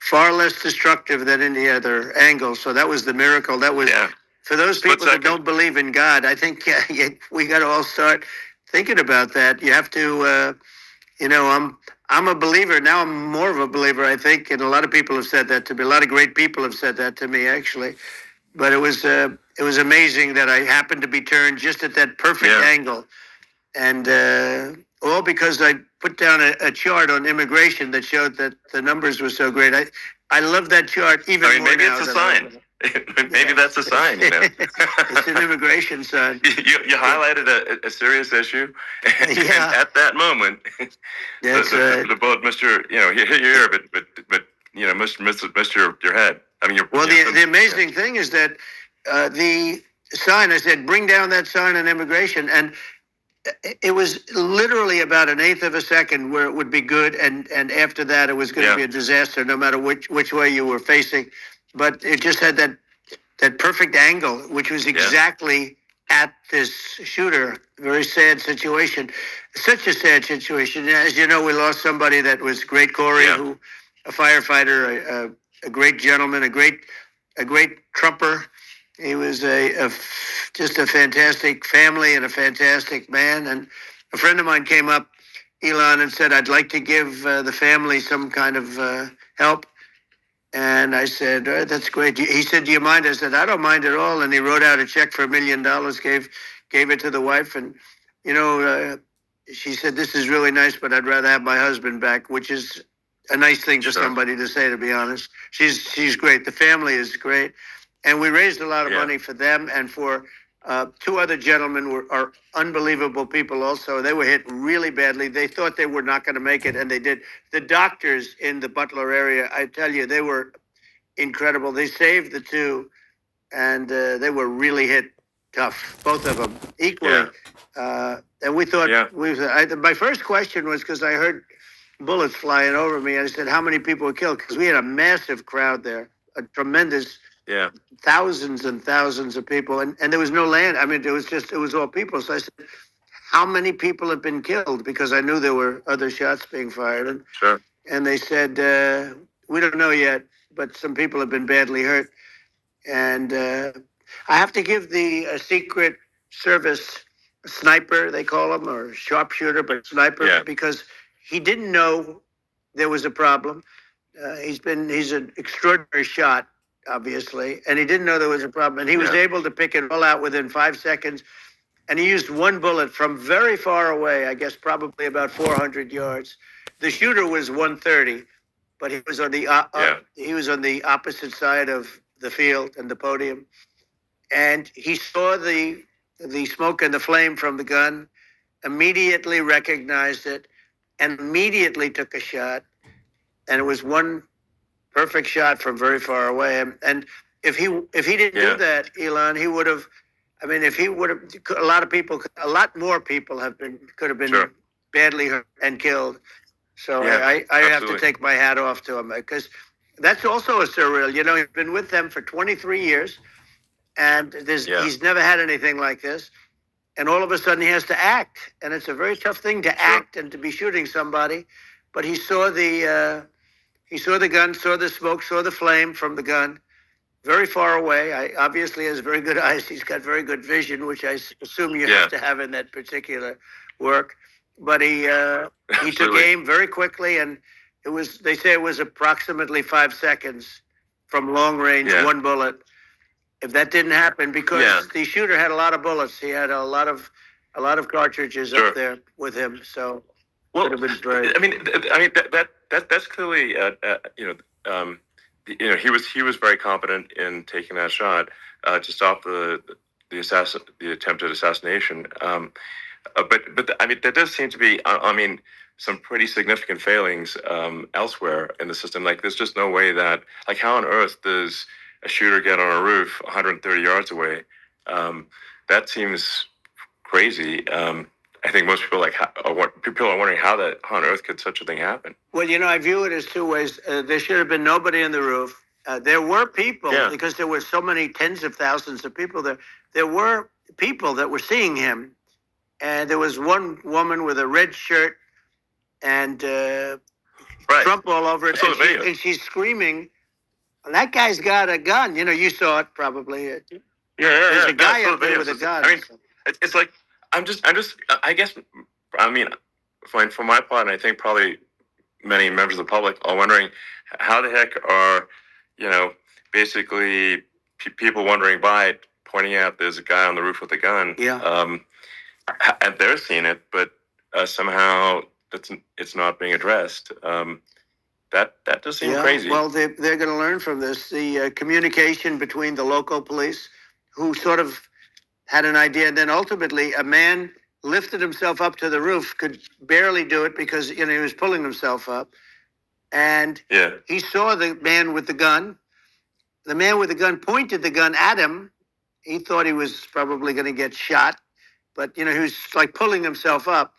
far less destructive than any other angle. So that was the miracle. That was for those people that don't believe in God. I think we got to all start thinking about that. You have to, I'm a believer now. I'm more of a believer, I think, and a lot of people have said that to me. A lot of great people have said that to me, actually. But it was amazing that I happened to be turned just at that perfect angle, and all because I put down a chart on immigration that showed that the numbers were so great. I love that chart even more now. Maybe it's a sign. Maybe that's a sign. It's an immigration sign. You highlighted a serious issue, and at that moment, the boat missed your, you hit your ear, but missed your head. I mean, the amazing thing is that the sign. I said, bring down that sign on immigration, and it was literally about an eighth of a second where it would be good, and after that it was going to be a disaster, no matter which way you were facing. But it just had that perfect angle, which was exactly at this shooter. Very sad situation, such a sad situation. As you know, we lost somebody that was great, Corey, who a firefighter, a great gentleman, a great trumper. He was just a fantastic family and a fantastic man. And a friend of mine came up, Elon, and said, I'd like to give the family some kind of help. And I said, that's great. He said, do you mind? I said, I don't mind at all. And he wrote out a check for $1 million, gave it to the wife. And, she said, this is really nice, but I'd rather have my husband back, which is a nice thing for somebody to say, to be honest. She's great. The family is great. And we raised a lot of money for them and for two other gentlemen are unbelievable people also. They were hit really badly. They thought they were not going to make it, and they did. The doctors in the Butler area, I tell you, they were incredible. They saved the two, and they were really hit tough, both of them, equally. And we thought, my first question was, because I heard bullets flying over me, I said, how many people were killed? Because we had a massive crowd there, a tremendous thousands and thousands of people, and there was no land. I mean, it was all people. So I said, how many people have been killed? Because I knew there were other shots being fired. And they said, we don't know yet, but some people have been badly hurt. And I have to give the Secret Service sniper, they call him, or sharpshooter, but sniper, because he didn't know there was a problem. He's an extraordinary shot, obviously, and he didn't know there was a problem, and he was able to pick it all out within 5 seconds, and he used one bullet from very far away, I guess probably about 400 yards. The shooter was 130, but he was on the opposite side of the field and the podium, and he saw the smoke and the flame from the gun, immediately recognized it, and immediately took a shot, and it was one perfect shot from very far away. And if he didn't do that, Elon, he would have. I mean, if he would have, a lot more people could have been badly hurt and killed. So I have to take my hat off to him, because that's also a surreal. He's been with them for 23 years, and he's never had anything like this. And all of a sudden, he has to act, and it's a very tough thing to act and to be shooting somebody. But he saw the. He saw the gun, saw the smoke, saw the flame from the gun, very far away. Obviously has very good eyes. He's got very good vision, which I assume you have to have in that particular work. But he took aim very quickly, and they say it was approximately 5 seconds from long range, one bullet. If that didn't happen, because the shooter had a lot of bullets, he had a lot of cartridges up there with him. So would have been great. I mean, that's clearly, he was very competent in taking that shot to stop the attempted assassination. But I mean, there does seem to be, some pretty significant failings elsewhere in the system. Like, there's just no way that, like, how on earth does a shooter get on a roof 130 yards away? That seems crazy. I think most people are wondering how on earth could such a thing happen. Well, I view it as two ways. There should have been nobody in the roof. There were people, because there were so many tens of thousands of people there. There were people that were seeing him, and there was one woman with a red shirt, and Trump all over it, and she's screaming, "That guy's got a gun!" You saw it probably. There's a guy up there with a gun. I mean, it's like I guess, I mean, for my part, and I think probably many members of the public are wondering how the heck are, basically people wandering by pointing out there's a guy on the roof with a gun. Yeah. And they're seeing it, but somehow it's not being addressed. That does seem crazy. Well, they're going to learn from this. The communication between the local police, who sort of had an idea, and then ultimately a man lifted himself up to the roof, could barely do it because he was pulling himself up, and he saw the man with the gun. The man with the gun pointed the gun at him. He thought he was probably going to get shot, but he was like pulling himself up,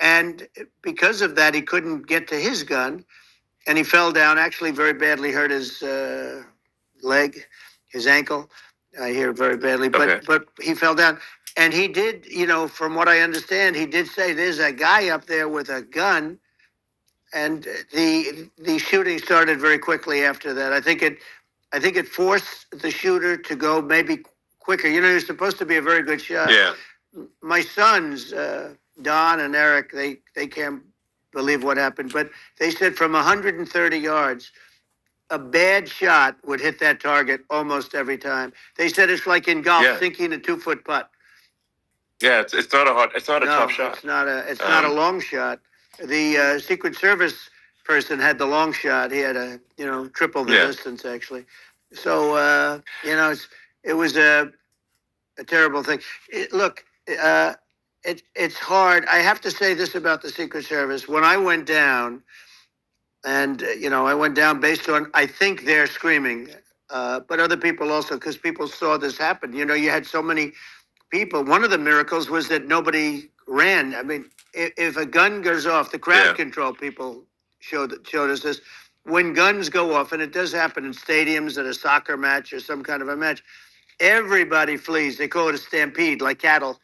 and because of that, he couldn't get to his gun, and he fell down. Actually, very badly hurt his leg, his ankle. I hear very badly, but he fell down, and he did. From what I understand, he did say there's a guy up there with a gun, and the shooting started very quickly after that. I think it forced the shooter to go maybe quicker. He was supposed to be a very good shot. Yeah. My sons, Don and Eric, they can't believe what happened, but they said from 130 yards, a bad shot would hit that target almost every time. They said it's like in golf, sinking a 2-foot putt. Yeah, it's not a tough shot. It's not a long shot. The Secret Service person had the long shot. He had a triple the distance actually. So it was a terrible thing. It's hard. I have to say this about the Secret Service. When I went down, and I went down based on, I think they're screaming, but other people also, because people saw this happen. You had so many people. One of the miracles was that nobody ran. I mean, if a gun goes off, the crowd control people showed us this. When guns go off, and it does happen in stadiums at a soccer match or some kind of a match, everybody flees. They call it a stampede, like cattle.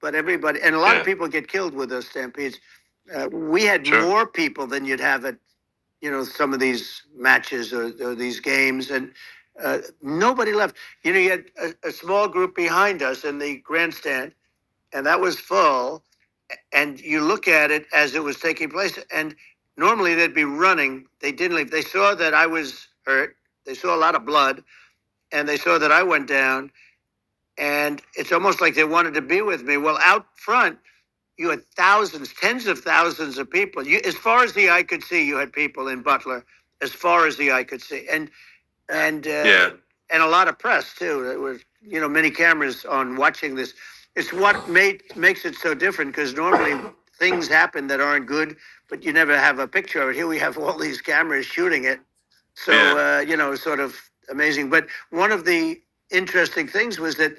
But everybody, and a lot of people get killed with those stampedes. We had more people than you'd have at some of these matches or these games, and nobody left. You had a small group behind us in the grandstand, and that was full. And you look at it as it was taking place, and normally they'd be running. They didn't leave. They saw that I was hurt. They saw a lot of blood, and they saw that I went down. And it's almost like they wanted to be with me. Well, out front, you had thousands, tens of thousands of people. As far as the eye could see, you had people in Butler, as far as the eye could see. And a lot of press, too. There were, many cameras on watching this. It's what makes it so different, because normally things happen that aren't good, but you never have a picture of it. Here we have all these cameras shooting it. So, sort of amazing. But one of the interesting things was that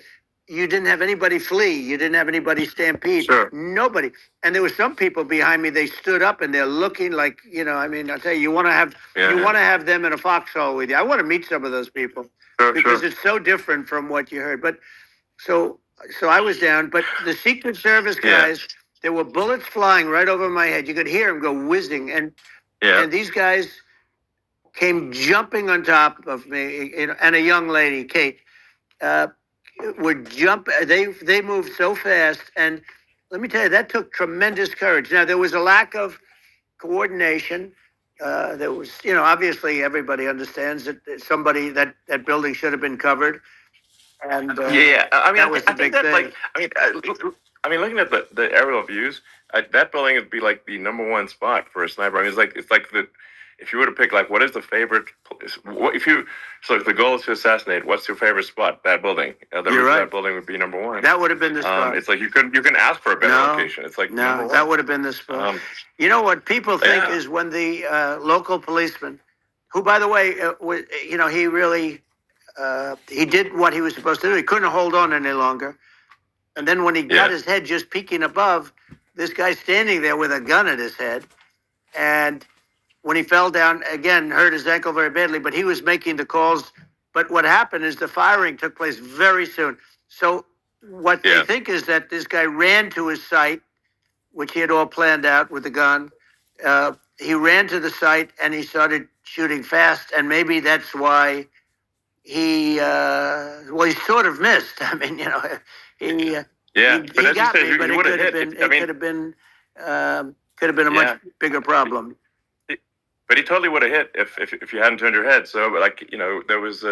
you didn't have anybody flee. You didn't have anybody stampede. Sure. Nobody. And there were some people behind me. They stood up and they're looking like, I'll tell you, you want to have them in a foxhole with you. I want to meet some of those people because it's so different from what you heard. But so I was down. But the Secret Service guys, there were bullets flying right over my head. You could hear them go whizzing, and these guys came jumping on top of me, and a young lady, Kate. Would jump. They moved so fast, and let me tell you, that took tremendous courage. Now there was a lack of coordination. There was, obviously everybody understands that somebody that building should have been covered. And I mean, that was the I think big that's thing. Looking at the aerial views, that building would be like the number one spot for a sniper. I mean, it's like if you were to pick, like, what is the favorite? So if the goal is to assassinate, what's your favorite spot? That building. You're right. That building would be number one. That would have been the spot. It's like you can ask for a better location. It's like number one. That would have been the spot. What people think is when the local policeman, who, by the way, he really he did what he was supposed to do. He couldn't hold on any longer. And then when he got his head just peeking above, this guy standing there with a gun at his head, and when he fell down, again, hurt his ankle very badly, but he was making the calls. But what happened is the firing took place very soon. So what they think is that this guy ran to his site, which he had all planned out with the gun, he ran to the site and he started shooting fast, and maybe that's why he sort of missed. I mean, he Yeah, but he as you got said, me, you, but you it would have could have hit. been I mean, could have been a much bigger problem. But he totally would have hit if you hadn't turned your head. So, like, there was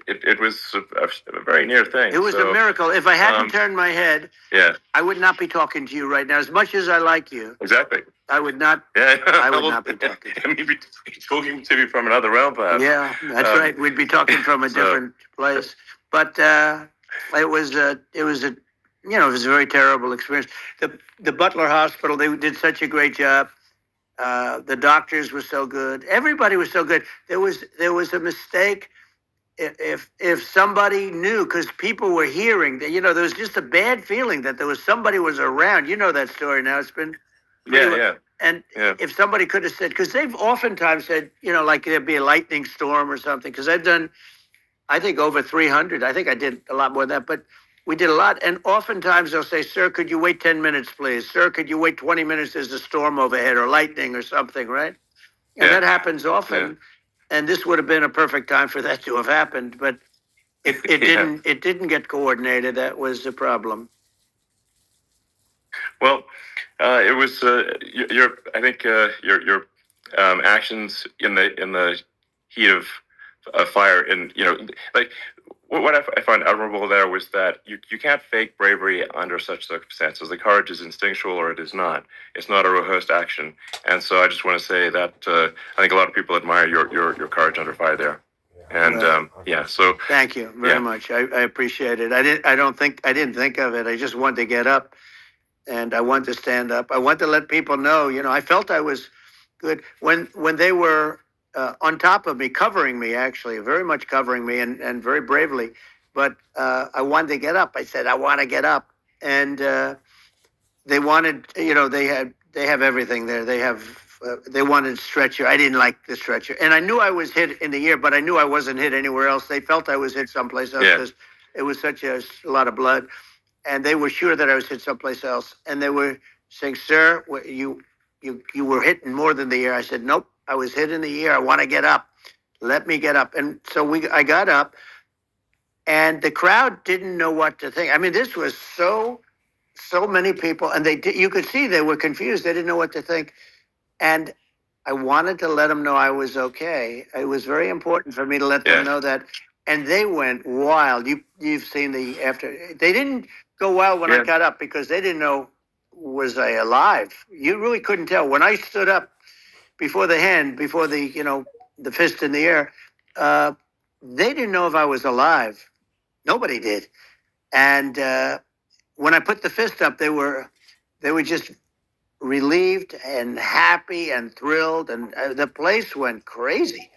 it was a very near thing. It was a miracle. If I hadn't turned my head, yeah, I would not be talking to you right now. As much as I like you, exactly. I would not. Yeah, I would not be talking. You'd be talking to me from another realm, perhaps. Yeah, that's right. We'd be talking from a different place. But it was a very terrible experience. The Butler Hospital, they did such a great job. The doctors were so good. Everybody was so good. There was a mistake. If somebody knew, because people were hearing that, there was just a bad feeling that somebody was around. You know that story now. It's been Yeah. And if somebody could have said, because they've oftentimes said, like there'd be a lightning storm or something, because I've done, I think, over 300. I think I did a lot more than that, but we did a lot. And oftentimes they'll say, sir, could you wait 10 minutes, please? Sir, could you wait 20 minutes? There's a storm overhead or lightning or something, right? And that happens often. Yeah. And this would have been a perfect time for that to have happened, but it didn't get coordinated. That was the problem. Well, it was your I think your actions in the heat of fire, and like what I find admirable there was that you can't fake bravery under such circumstances. The courage is instinctual or it is not. It's not a rehearsed action. And so I just want to say that I think a lot of people admire your courage under fire there. And so thank you very much. I appreciate it. I didn't think of it. I just wanted to get up. And I wanted to stand up. I wanted to let people know, I felt I was good when they were on top of me, covering me, actually, very much covering me and very bravely. But I wanted to get up. I said, I want to get up. And they wanted, they have everything there. They wanted stretcher. I didn't like the stretcher. And I knew I was hit in the ear, but I knew I wasn't hit anywhere else. They felt I was hit someplace else because it was such a lot of blood. And they were sure that I was hit someplace else. And they were saying, sir, you were hit more than the ear. I said, nope, I was hit in the ear. I want to get up. Let me get up. And so I got up, and the crowd didn't know what to think. I mean, this was so many people, and you could see they were confused. They didn't know what to think. And I wanted to let them know I was okay. It was very important for me to let them know that. And they went wild. You've seen the after. They didn't go wild when I got up because they didn't know, was I alive? You really couldn't tell. When I stood up before the the fist in the air, they didn't know if I was alive. Nobody did. And when I put the fist up, they were just relieved and happy and thrilled, and the place went crazy.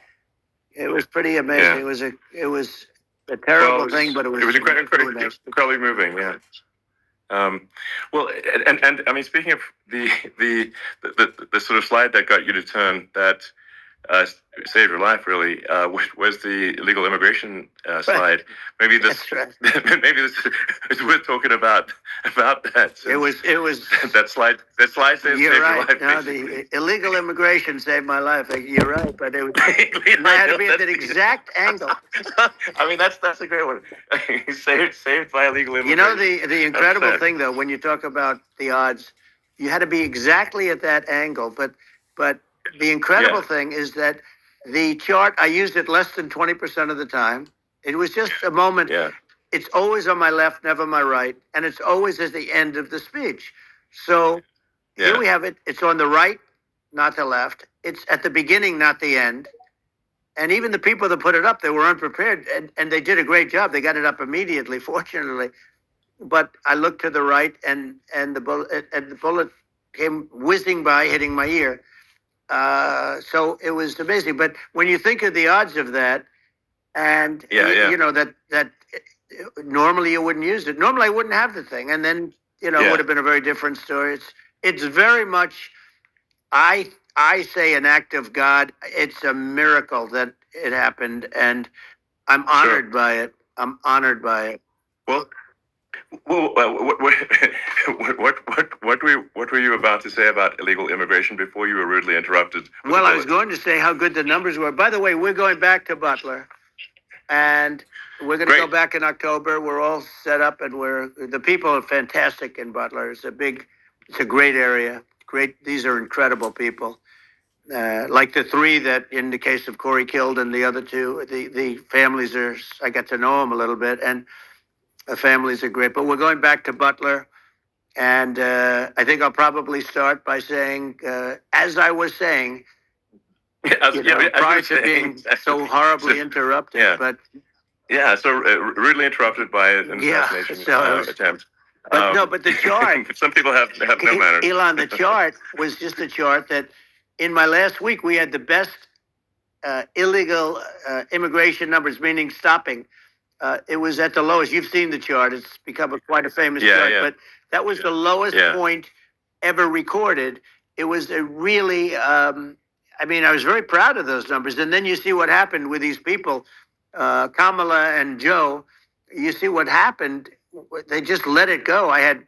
It was pretty amazing. Yeah. It was a terrible thing, but it was incredibly moving. Yeah. Well, and I mean, speaking of the sort of slide that got you to turn that saved your life, really, was the illegal immigration slide. Maybe this maybe this is worth talking about that. It was that slide saved your life. No, the illegal immigration saved my life. You're right, but it had to be at that exact angle. I mean, that's a great one. saved by illegal immigration. The incredible thing, though, when you talk about the odds, you had to be exactly at that angle. But the incredible thing is that the chart, I used it less than 20% of the time. It was just a moment. Yeah. It's always on my left, never my right. And it's always at the end of the speech. So here we have it. It's on the right, not the left. It's at the beginning, not the end. And even the people that put it up, they were unprepared. And they did a great job. They got it up immediately, fortunately. But I looked to the right, and the bullet came whizzing by, hitting my ear. So it was amazing. But when you think of the odds of that, and that normally you wouldn't use it. Normally I wouldn't have the thing, and then it would have been a very different story. It's very much, I say, an act of God. It's a miracle that it happened, and I'm honored by it. I'm honored by it. Well, Well, what were you about to say about illegal immigration before you were rudely interrupted? Well, I was going to say how good the numbers were. By the way, we're going back to Butler, and we're going to go back in October. We're all set up, and the people are fantastic in Butler. It's a great area. Great, these are incredible people. Like the three that, in the case of Corey killed, and the other two, the families are. I got to know them a little bit, and the families are great. But we're going back to Butler, and I think I'll probably start by saying, as I was saying, prior to being so horribly interrupted. Yeah. But so rudely interrupted by an assassination attempt. But no, but the chart. Some people have no manners. Elon, the chart was just a chart that, in my last week, we had the best illegal immigration numbers, meaning stopping. It was at the lowest. You've seen the chart. It's become quite a famous chart. But that was the lowest point ever recorded. It was a really, I mean, I was very proud of those numbers. And then you see what happened with these people, Kamala and Joe. You see what happened. They just let it go. I had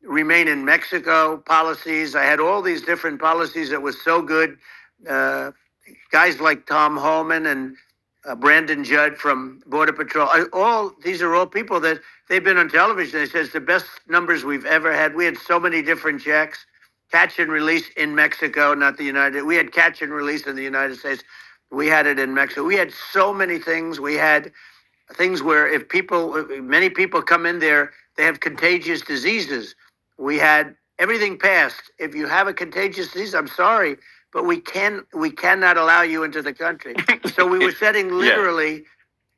remain in Mexico policies. I had all these different policies that was so good. Guys like Tom Holman and Brandon Judd from Border Patrol. These are all people that they've been on television. They said it's the best numbers we've ever had. We had so many different checks, catch and release in Mexico, not the United. We had catch and release in the United States. We had it in Mexico. We had so many things. We had things where many people come in there, they have contagious diseases. We had everything passed. If you have a contagious disease, I'm sorry, but we cannot allow you into the country. So we were setting literally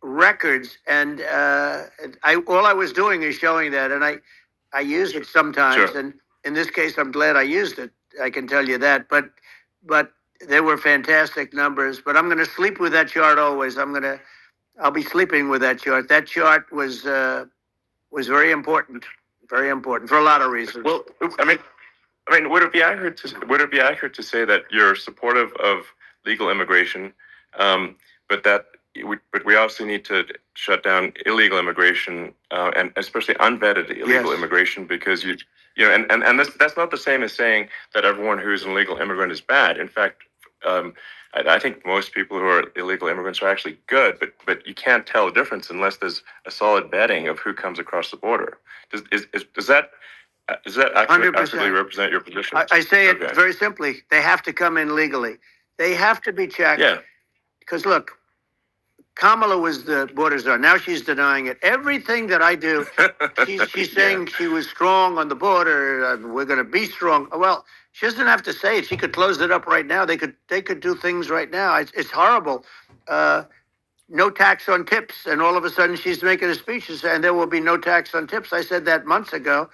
records, and all I was doing is showing that, and I use it sometimes, and in this case, I'm glad I used it. I can tell you that, but they were fantastic numbers. But I'm going to sleep with that chart always. I'll be sleeping with that chart. That chart was very important for a lot of reasons. Well, I mean, would it be accurate to say that you're supportive of legal immigration, but we also need to shut down illegal immigration, and especially unvetted illegal immigration, because and that's not the same as saying that everyone who's an illegal immigrant is bad. In fact, I think most people who are illegal immigrants are actually good, but you can't tell the difference unless there's a solid vetting of who comes across the border. Does that accurately represent your position? I say it very simply. They have to come in legally. They have to be checked. Yeah. Because look, Kamala was the border czar. Now she's denying it. Everything that I do, she's saying she was strong on the border. We're going to be strong. Well, she doesn't have to say it. She could close it up right now. They could do things right now. It's horrible. No tax on tips, and all of a sudden she's making a speech and there will be no tax on tips. I said that months ago.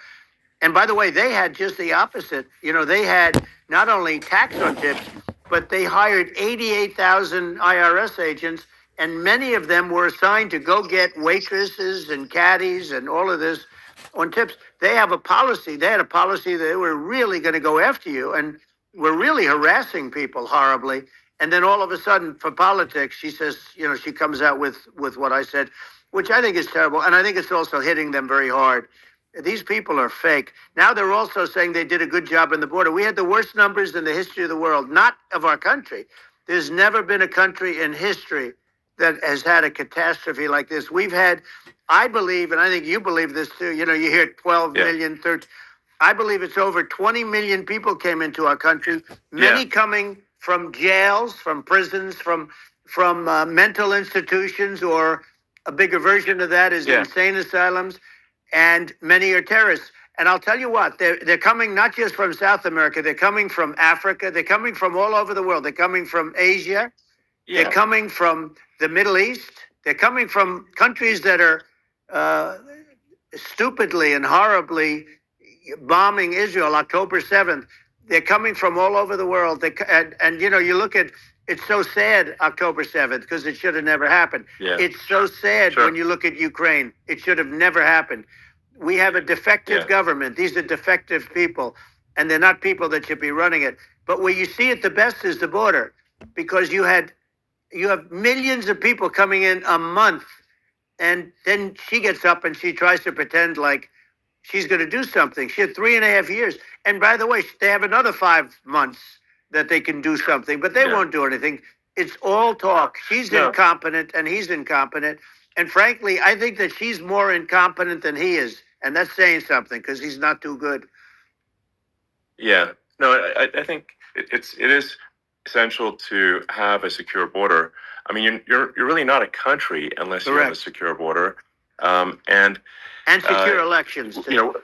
And by the way, they had just the opposite. They had not only tax on tips, but they hired 88,000 IRS agents, and many of them were assigned to go get waitresses and caddies and all of this on tips. They have a policy. They had a policy that they were really going to go after you, and were really harassing people horribly. And then all of a sudden, for politics, she says, she comes out with what I said, which I think is terrible. And I think it's also hitting them very hard. These people are fake. Now they're also saying they did a good job in the border. We had the worst numbers in the history of the world, not of our country. There's never been a country in history that has had a catastrophe like this. We've had, I believe, and I think you believe this too, you hear 12 million, 13. I believe it's over 20 million people came into our country, many coming from jails, from prisons, from mental institutions, or a bigger version of that is insane asylums. And many are terrorists. And I'll tell you what, they're coming not just from South America, they're coming from Africa, they're coming from all over the world. They're coming from Asia, they're coming from the Middle East, they're coming from countries that are stupidly and horribly bombing Israel October 7th. They're coming from all over the world. And you look at, it's so sad, October 7th, because it should have never happened. Yeah. It's so sad when you look at Ukraine. It should have never happened. We have a defective government. These are defective people, and they're not people that should be running it. But where you see it the best is the border, because you have millions of people coming in a month, and then she gets up and she tries to pretend like, she's going to do something. She had 3.5 years. And by the way, they have another 5 months that they can do something, but they won't do anything. It's all talk. She's incompetent and he's incompetent. And frankly, I think that she's more incompetent than he is. And that's saying something because he's not too good. Yeah. No, I think it is essential to have a secure border. I mean, you're really not a country unless you have a secure border, and secure elections too.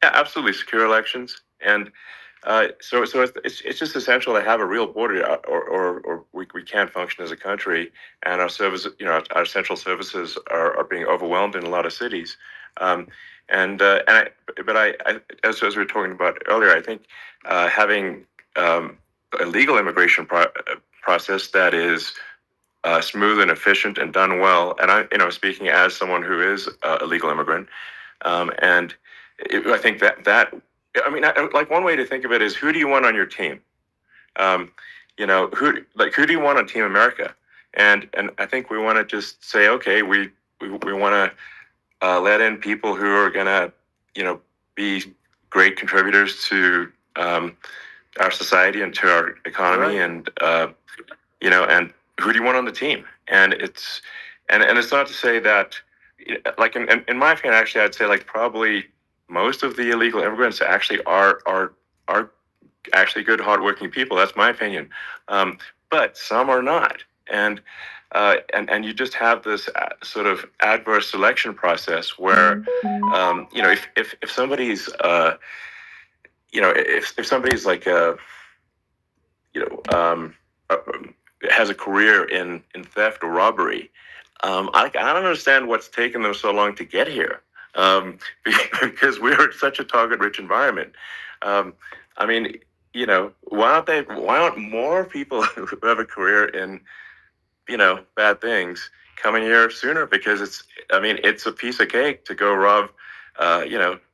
Yeah, absolutely secure elections, and so it's just essential to have a real border, or we can't function as a country, and our service, our central services are being overwhelmed in a lot of cities. As we were talking about earlier, I think having a legal immigration process that is smooth and efficient and done well, and speaking as someone who is a legal immigrant, I think like one way to think of it is, who do you want on your team? Who do you want on Team America? And I think we want to just say, okay, we want to let in people who are going to, be great contributors to our society and to our economy, and and who do you want on the team? And it's not to say that, like in my opinion, actually, I'd say like probably most of the illegal immigrants actually are actually good, hardworking people. That's my opinion. But some are not, and you just have this sort of adverse selection process where, if somebody's, if somebody's like has a career in theft or robbery, I don't understand what's taken them so long to get here. Because we're such a target-rich environment. I mean, why aren't more people who have a career in, bad things coming here sooner? Because it's a piece of cake to go rob,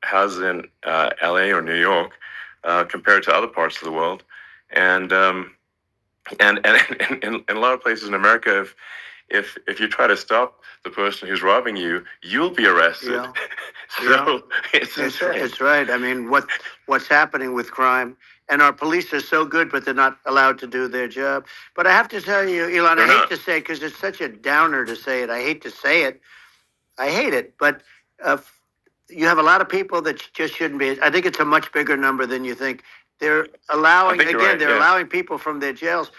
houses in LA or New York, compared to other parts of the world, and in a lot of places in America, if you try to stop the person who's robbing you, you'll be arrested. Yeah. So it's right. I mean, what's happening with crime, and our police are so good, but they're not allowed to do their job. But I have to tell you, Elon, I hate to say it because it's such a downer to say it. I hate to say it. I hate it. But you have a lot of people that just shouldn't be. I think it's a much bigger number than you think. They're allowing, allowing people from their jails.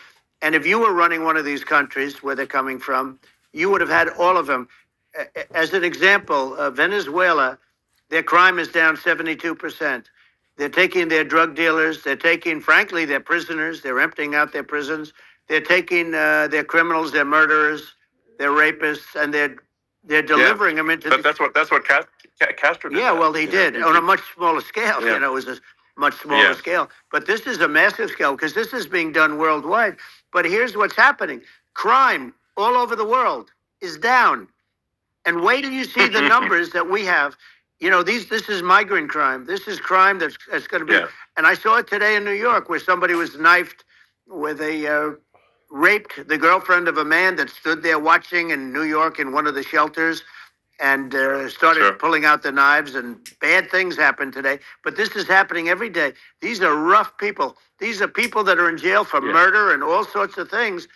And if you were running one of these countries where they're coming from, you would have had all of them. As an example, Venezuela, their crime is down 72%. They're taking their drug dealers. They're taking, frankly, their prisoners. They're emptying out their prisons. They're taking their criminals, their murderers, their rapists, and they're delivering them into. But that's what Castro did. Yeah, well, he did on a much smaller scale. Yeah. It was a much smaller scale. But this is a massive scale because this is being done worldwide. But here's what's happening. Crime all over the world is down. And wait till you see the numbers that we have. This is migrant crime. This is crime that's going to be. Yeah. And I saw it today in New York where somebody was knifed, where they raped the girlfriend of a man that stood there watching in New York in one of the shelters, and started pulling out the knives, and bad things happened today. But this is happening every day. These are rough people. These are people that are in jail for murder and all sorts of things.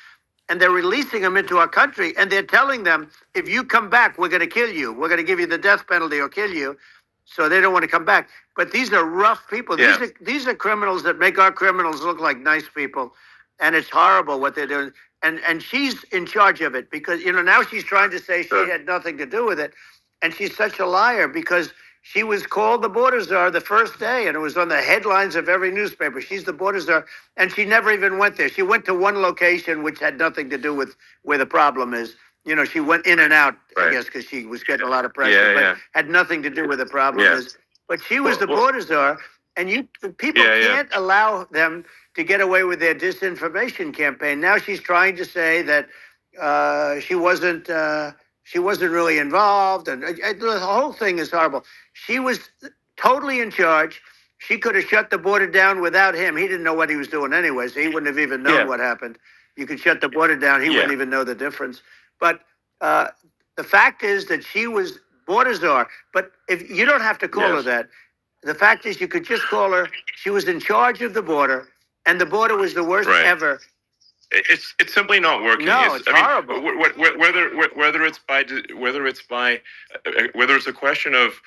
And they're releasing them into our country. And they're telling them, if you come back, we're going to kill you. We're going to give you the death penalty or kill you. So they don't want to come back. But these are rough people. Yeah. These are criminals that make our criminals look like nice people. And it's horrible what they're doing. And she's in charge of it because, now she's trying to say she had nothing to do with it. And she's such a liar because she was called the border czar the first day, and it was on the headlines of every newspaper. She's the border czar, and she never even went there. She went to one location which had nothing to do with where the problem is. She went in and out, I guess, because she was getting a lot of pressure, but had nothing to do with the problem is. But she was the border czar, and people can't allow them to get away with their disinformation campaign. Now she's trying to say that she wasn't really involved, and the whole thing is horrible. She was totally in charge. She could have shut the border down without him. He didn't know what he was doing anyway, so he wouldn't have even known what happened. You could shut the border down. He wouldn't even know the difference. But the fact is that she was Borders are. But if you don't have to call her Yes. that, the fact is you could just call her. She was in charge of the border, and the border was the worst Right. ever. It's simply not working. No, it's horrible. Whether it's a question of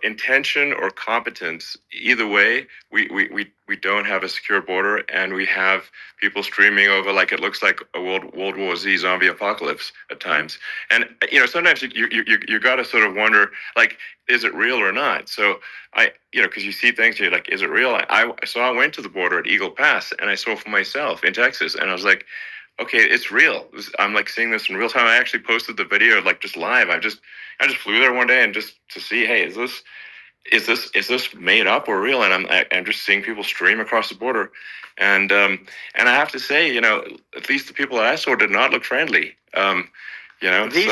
intention or competence, either way, we don't have a secure border, and we have people streaming over like it looks like a World War Z zombie apocalypse at times. And sometimes you got to sort of wonder, like, is it real or not? So because you see things, you're like, is it real? I went to the border at Eagle Pass, and I saw for myself in Texas, and I was like, okay, it's real. I'm like seeing this in real time. I actually posted the video like just live. I just flew there one day and just to see, hey, is this made up or real? And I'm just seeing people stream across the border, and I have to say, at least the people that I saw did not look friendly. These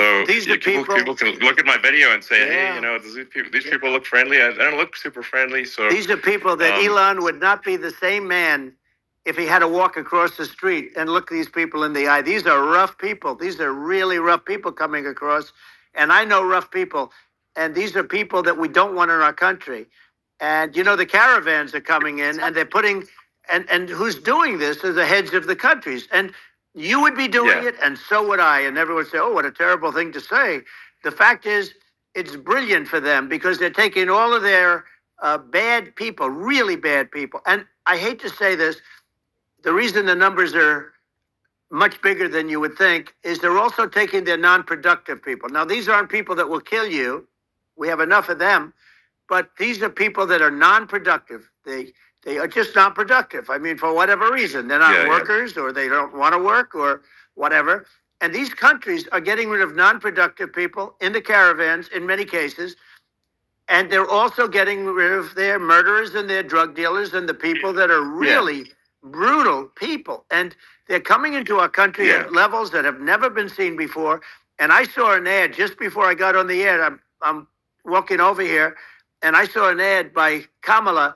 are people can look at my video and say, Yeah. hey, these people look friendly. I don't look super friendly. So These are people that Elon would not be the same man if he had to walk across the street and look these people in the eye. These are rough people. These are really rough people coming across. And I know rough people. And these are people that we don't want in our country. And, the caravans are coming in and they're putting, and who's doing this are the heads of the countries. And you would be doing it, and so would I. And everyone would say, oh, what a terrible thing to say. The fact is, it's brilliant for them because they're taking all of their bad people, really bad people. And I hate to say this, the reason the numbers are much bigger than you would think is they're also taking their non-productive people. Now, these aren't people that will kill you. We have enough of them. But these are people that are non-productive. They are just not productive. I mean, for whatever reason, they're not workers or they don't want to work or whatever. And these countries are getting rid of non-productive people in the caravans in many cases. And they're also getting rid of their murderers and their drug dealers and the people that are really brutal people. And they're coming into our country at levels that have never been seen before. And I saw an ad just before I got on the air. I'm walking over here, and I saw an ad by Kamala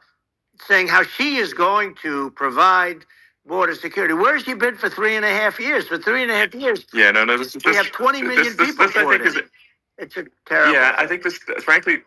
saying how she is going to provide border security. Where has she been for 3.5 years? For 3.5 years. Yeah, no. We have 20 million people for it. It's a terrible. Yeah, I think frankly,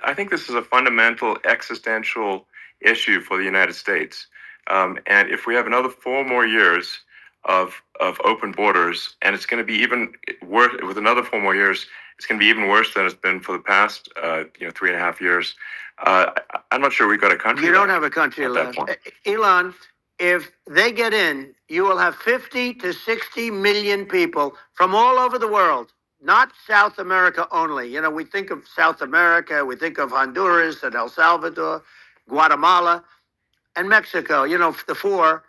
I think this is a fundamental existential issue for the United States. And if we have another 4 more years of open borders, and it's going to be even worse with another 4 more years, it's going to be even worse than it's been for the past 3.5 years. I'm not sure we've got a country. You don't have a country at left. that point. Elon, if they get in, you will have 50 to 60 million people from all over the world, not South America only. We think of South America, we think of Honduras and El Salvador, Guatemala, and Mexico, the 4.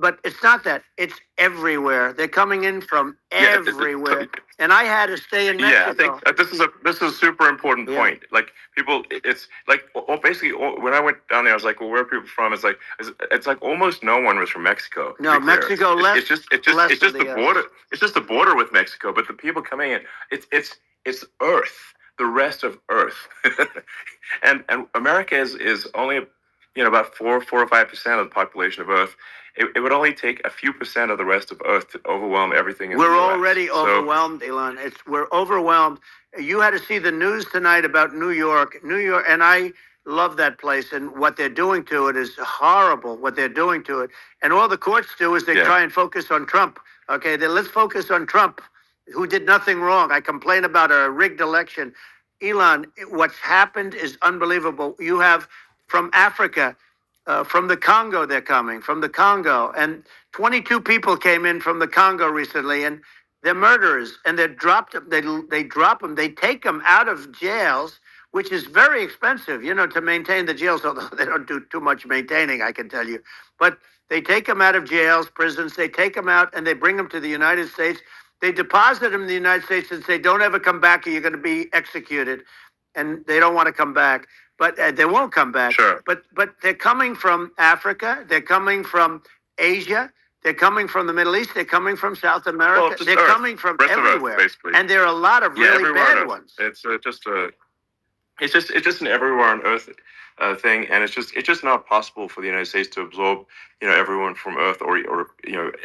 But it's not that. It's everywhere. They're coming in from everywhere. And I had to stay in Mexico. Yeah, I think this is a super important point. Like people, it's like basically when I went down there, I was like, well, where are people from? It's like almost no one was from Mexico. No, Mexico less. It's just the border. It's just the border with Mexico. But the people coming in, it's Earth, the rest of Earth, and America is only about 4 or 5% of the population of Earth. It would only take a few percent of the rest of Earth to overwhelm everything. We're already overwhelmed, Elon. We're overwhelmed. You had to see the news tonight about New York, and I love that place. And what they're doing to it is horrible. What they're doing to it, and all the courts do is they try and focus on Trump. Okay, let's focus on Trump, who did nothing wrong. I complain about a rigged election. Elon, what's happened is unbelievable. You have from Africa. From the Congo, they're coming from the Congo, and 22 people came in from the Congo recently, and they're murderers, and they drop them. They drop them. They take them out of jails, which is very expensive, to maintain the jails. Although they don't do too much maintaining, I can tell you. But they take them out of jails, prisons. They take them out, and they bring them to the United States. They deposit them in the United States and say, "Don't ever come back, or you're going to be executed." And they don't want to come back. But they won't come back. Sure. But they're coming from Africa. They're coming from Asia. They're coming from the Middle East. They're coming from South America. Well, they're coming from everywhere. Earth, basically. And there are a lot of really bad ones. It's just a it's just an everywhere on Earth thing, and it's just not possible for the United States to absorb everyone from Earth, or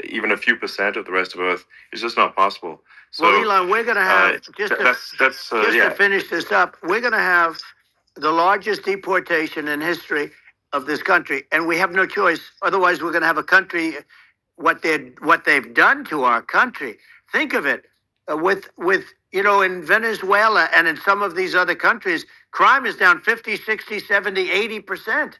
even a few percent of the rest of Earth. It's just not possible. So Well, Elon, we're going to have that's to finish this up. We're going to have the largest deportation in history of this country, and we have no choice. Otherwise, we're going to have a country. What they've done to our country. Think of it. With in Venezuela and in some of these other countries, crime is down 50, 60, 70, 80%.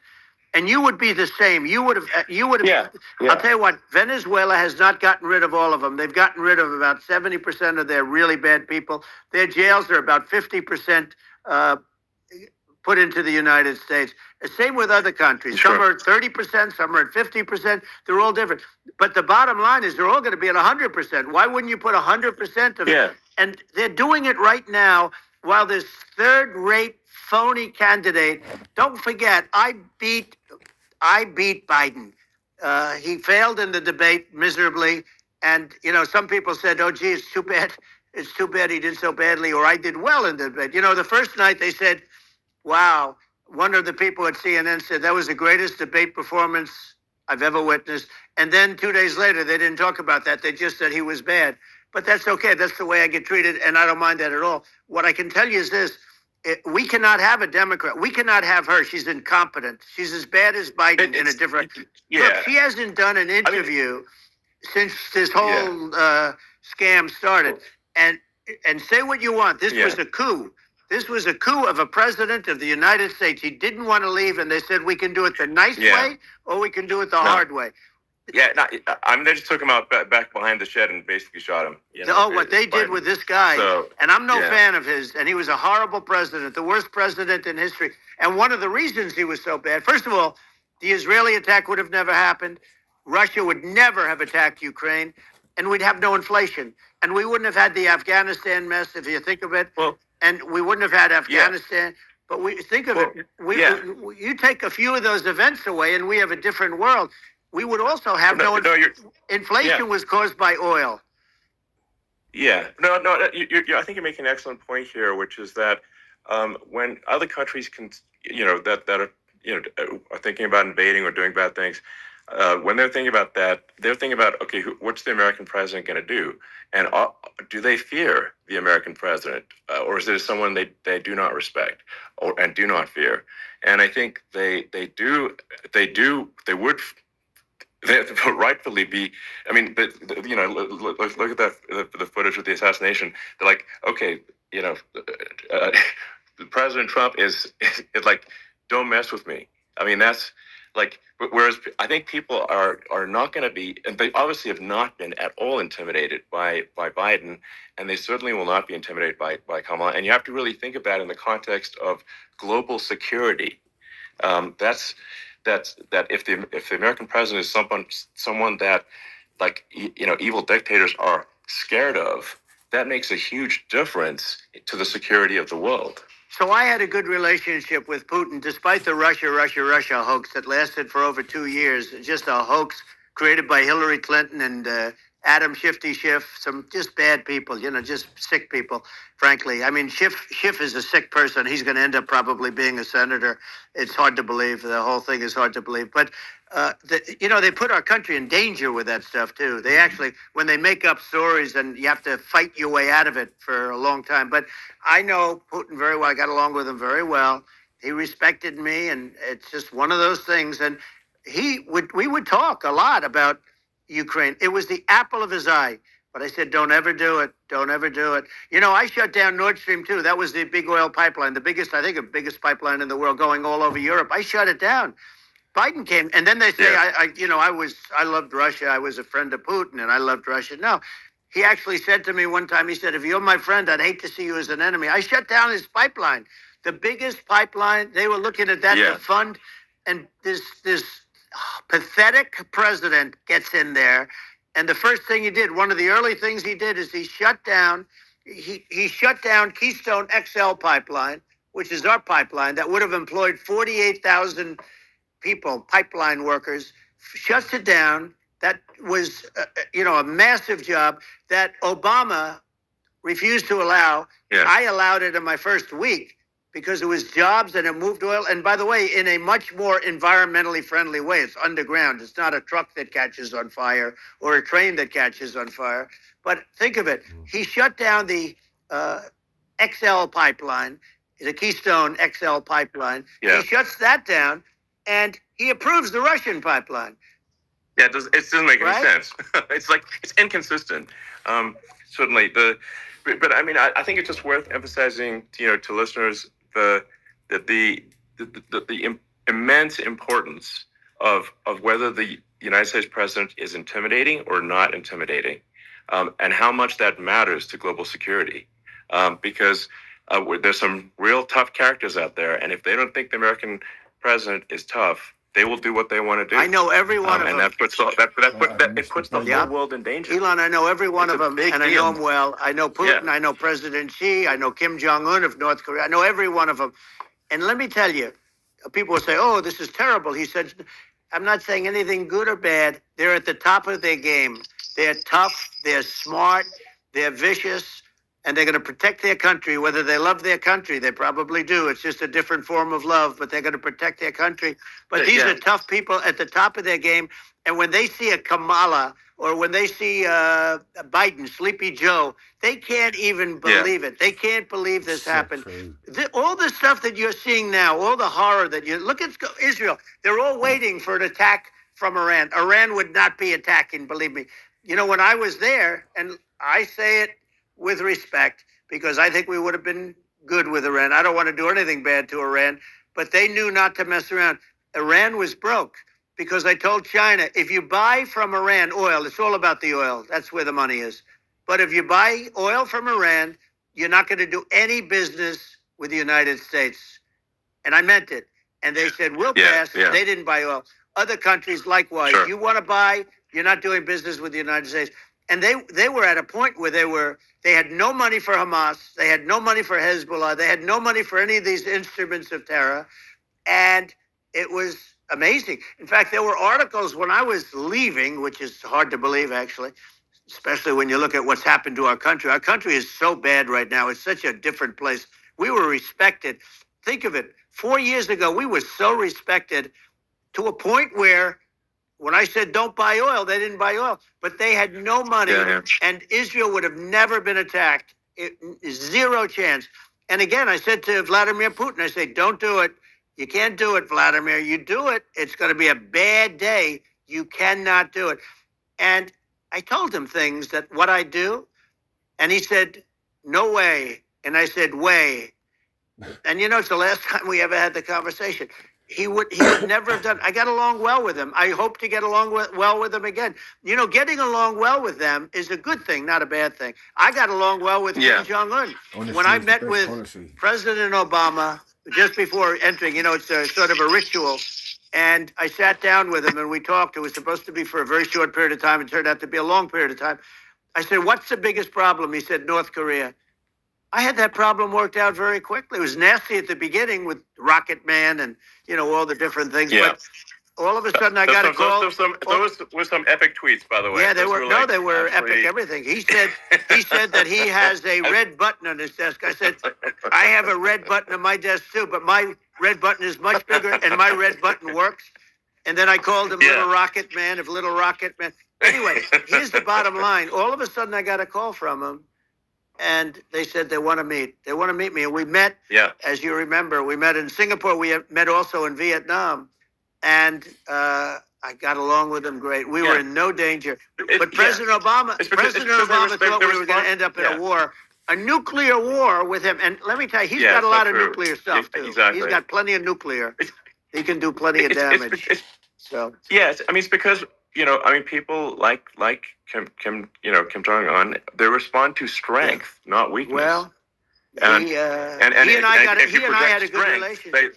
And you would be the same. You would have. Yeah. I'll tell you what, Venezuela has not gotten rid of all of them. They've gotten rid of about 70% of their really bad people. Their jails are about 50% put into the United States. The same with other countries. Sure. Some are at 30%, some are at 50%. They're all different. But the bottom line is they're all going to be at 100%. Why wouldn't you put 100% of it? Yeah. And they're doing it right now while this third-rate phony candidate. Don't forget, I beat Biden. He failed in the debate miserably. And, some people said, oh, gee, it's too bad. It's too bad he did so badly, or I did well in the debate. The first night they said, wow, one of the people at CNN said that was the greatest debate performance I've ever witnessed. And then 2 days later, they didn't talk about that. They just said he was bad. But that's okay. That's the way I get treated, and I don't mind that at all. What I can tell you is this. We cannot have a Democrat. We cannot have her. She's incompetent. She's as bad as Biden in a different... Yeah. Look, she hasn't done an interview since this whole scam started. And say what you want. This was a coup. This was a coup of a president of the United States. He didn't want to leave, and they said, we can do it the nice way, or we can do it the hard way. Yeah, they just took him out back behind the shed and basically shot him. What they did with this guy, and I'm no fan of his, and he was a horrible president, the worst president in history. And one of the reasons he was so bad, first of all, the Israeli attack would have never happened. Russia would never have attacked Ukraine, and we'd have no inflation. And we wouldn't have had the Afghanistan mess, if you think of it. Well, and we wouldn't have had Afghanistan. But we think of it. You take a few of those events away, and we have a different world. We would also have inflation was caused by oil. Yeah, I think you're making an excellent point here, which is that when other countries can, that are thinking about invading or doing bad things, when they're thinking about that, they're thinking about, okay, what's the American president going to do? And do they fear the American president, or is there someone they do not respect and do not fear? And I think they would rightfully be. I mean, look at the footage of the assassination. They're like, okay, President Trump is like, don't mess with me. I mean, that's like, whereas I think people are not going to be, and they obviously have not been at all intimidated by Biden, and they certainly will not be intimidated by Kamala. And you have to really think of that in the context of global security. That if the American president is someone that, like, evil dictators are scared of, that makes a huge difference to the security of the world. So I had a good relationship with Putin, despite the Russia hoax that lasted for over 2 years. Just a hoax created by Hillary Clinton and Adam Schiff, some just bad people, just sick people, frankly. I mean, Schiff is a sick person. He's going to end up probably being a senator. It's hard to believe. The whole thing is hard to believe. But, they put our country in danger with that stuff, too. They actually, when they make up stories, and you have to fight your way out of it for a long time. But I know Putin very well. I got along with him very well. He respected me, and it's just one of those things. And we would talk a lot about Ukraine. It was the apple of his eye. But I said, don't ever do it. Don't ever do it. I shut down Nord Stream 2. That was the big oil pipeline, the biggest pipeline in the world going all over Europe. I shut it down. Biden came, and then they say, I loved Russia. I was a friend of Putin, and I loved Russia. No, he actually said to me one time, he said, if you're my friend, I'd hate to see you as an enemy. I shut down his pipeline, the biggest pipeline. They were looking at that to fund, and this pathetic president gets in there, and the first thing he did, one of the early things he did, is he shut down Keystone XL pipeline, which is our pipeline that would have employed 48,000 people, pipeline workers, shuts it down. That was, a massive job that Obama refused to allow. I allowed it in my first week because it was jobs and it moved oil. And by the way, in a much more environmentally friendly way. It's underground. It's not a truck that catches on fire or a train that catches on fire. But think of it. He shut down the XL pipeline, the Keystone XL pipeline. Yeah. He shuts that down, and he approves the Russian pipeline. Yeah, it doesn't make any Right? sense. It's inconsistent. Certainly but I mean, I think it's just worth emphasizing, to listeners the immense importance of whether the United States president is intimidating or not intimidating, and how much that matters to global security, because there's some real tough characters out there, and if they don't think the American president is tough, they will do what they want to do. I know every one of and them. that puts it puts the whole world in danger. Elon, I know every one It's of a them, big and I deal. know them well. I know Putin, I know President Xi, I know Kim Jong-un of North Korea. I know every one of them. And let me tell you, people will say, oh, this is terrible. He said, I'm not saying anything good or bad. They're at the top of their game. They're tough, they're smart, they're vicious, and they're going to protect their country, whether they love their country. They probably do. It's just a different form of love, but they're going to protect their country. But these are tough people at the top of their game. And when they see a Kamala or when they see Biden, Sleepy Joe, they can't even believe it. They can't believe this happened. All the stuff that you're seeing now, all the horror that you look at Israel, they're all waiting for an attack from Iran. Iran would not be attacking, believe me. When I was there, and I say it with respect, because I think we would have been good with Iran. I don't want to do anything bad to Iran, but they knew not to mess around. Iran was broke because I told China, if you buy from Iran oil, it's all about the oil. That's where the money is. But if you buy oil from Iran, you're not going to do any business with the United States. And I meant it. And they said, we'll pass. They didn't buy oil. Other countries, likewise. Sure. You want to buy, you're not doing business with the United States. And they were at a point where they had no money for Hamas. They had no money for Hezbollah. They had no money for any of these instruments of terror. And it was amazing. In fact, there were articles when I was leaving, which is hard to believe, actually, especially when you look at what's happened to our country. Our country is so bad right now. It's such a different place. We were respected. Think of it. 4 years ago, we were so respected to a point where when I said don't buy oil, they didn't buy oil, but they had no money, and Israel would have never been attacked. Zero chance. And again, I said to Vladimir Putin, I said, don't do it. You can't do it, Vladimir. You do it, it's going to be a bad day. You cannot do it. And I told him things that what I do, and he said, no way. And I said, way. And it's the last time we ever had the conversation. He would never have done. I got along well with him. I hope to get along well with him again. Getting along well with them is a good thing, not a bad thing. I got along well with Kim Jong-un. When I met with President Obama just before entering, it's a sort of a ritual. And I sat down with him and we talked. It was supposed to be for a very short period of time. It turned out to be a long period of time. I said, what's the biggest problem? He said, North Korea. I had that problem worked out very quickly. It was nasty at the beginning with Rocket Man and, all the different things. Yeah. But all of a sudden I got a call. Those were some epic tweets, by the way. Yeah, they were absolutely epic, everything. He said that he has a red button on his desk. I said, I have a red button on my desk too, but my red button is much bigger and my red button works. And then I called him Little Rocket Man of Little Rocket Man. Anyway, here's the bottom line. All of a sudden I got a call from him. And they said they want to meet. They want to meet me. And we met, as you remember, we met in Singapore. We met also in Vietnam. And I got along with them great. We were in no danger. But President Obama thought we were going to end up in a war, a nuclear war with him. And let me tell you, he's got a lot of nuclear stuff, too. Exactly. He's got plenty of nuclear. He can do plenty of damage. It's because people like Kim Jong-un, they respond to strength, not weakness. Well, and he and I had a good relationship.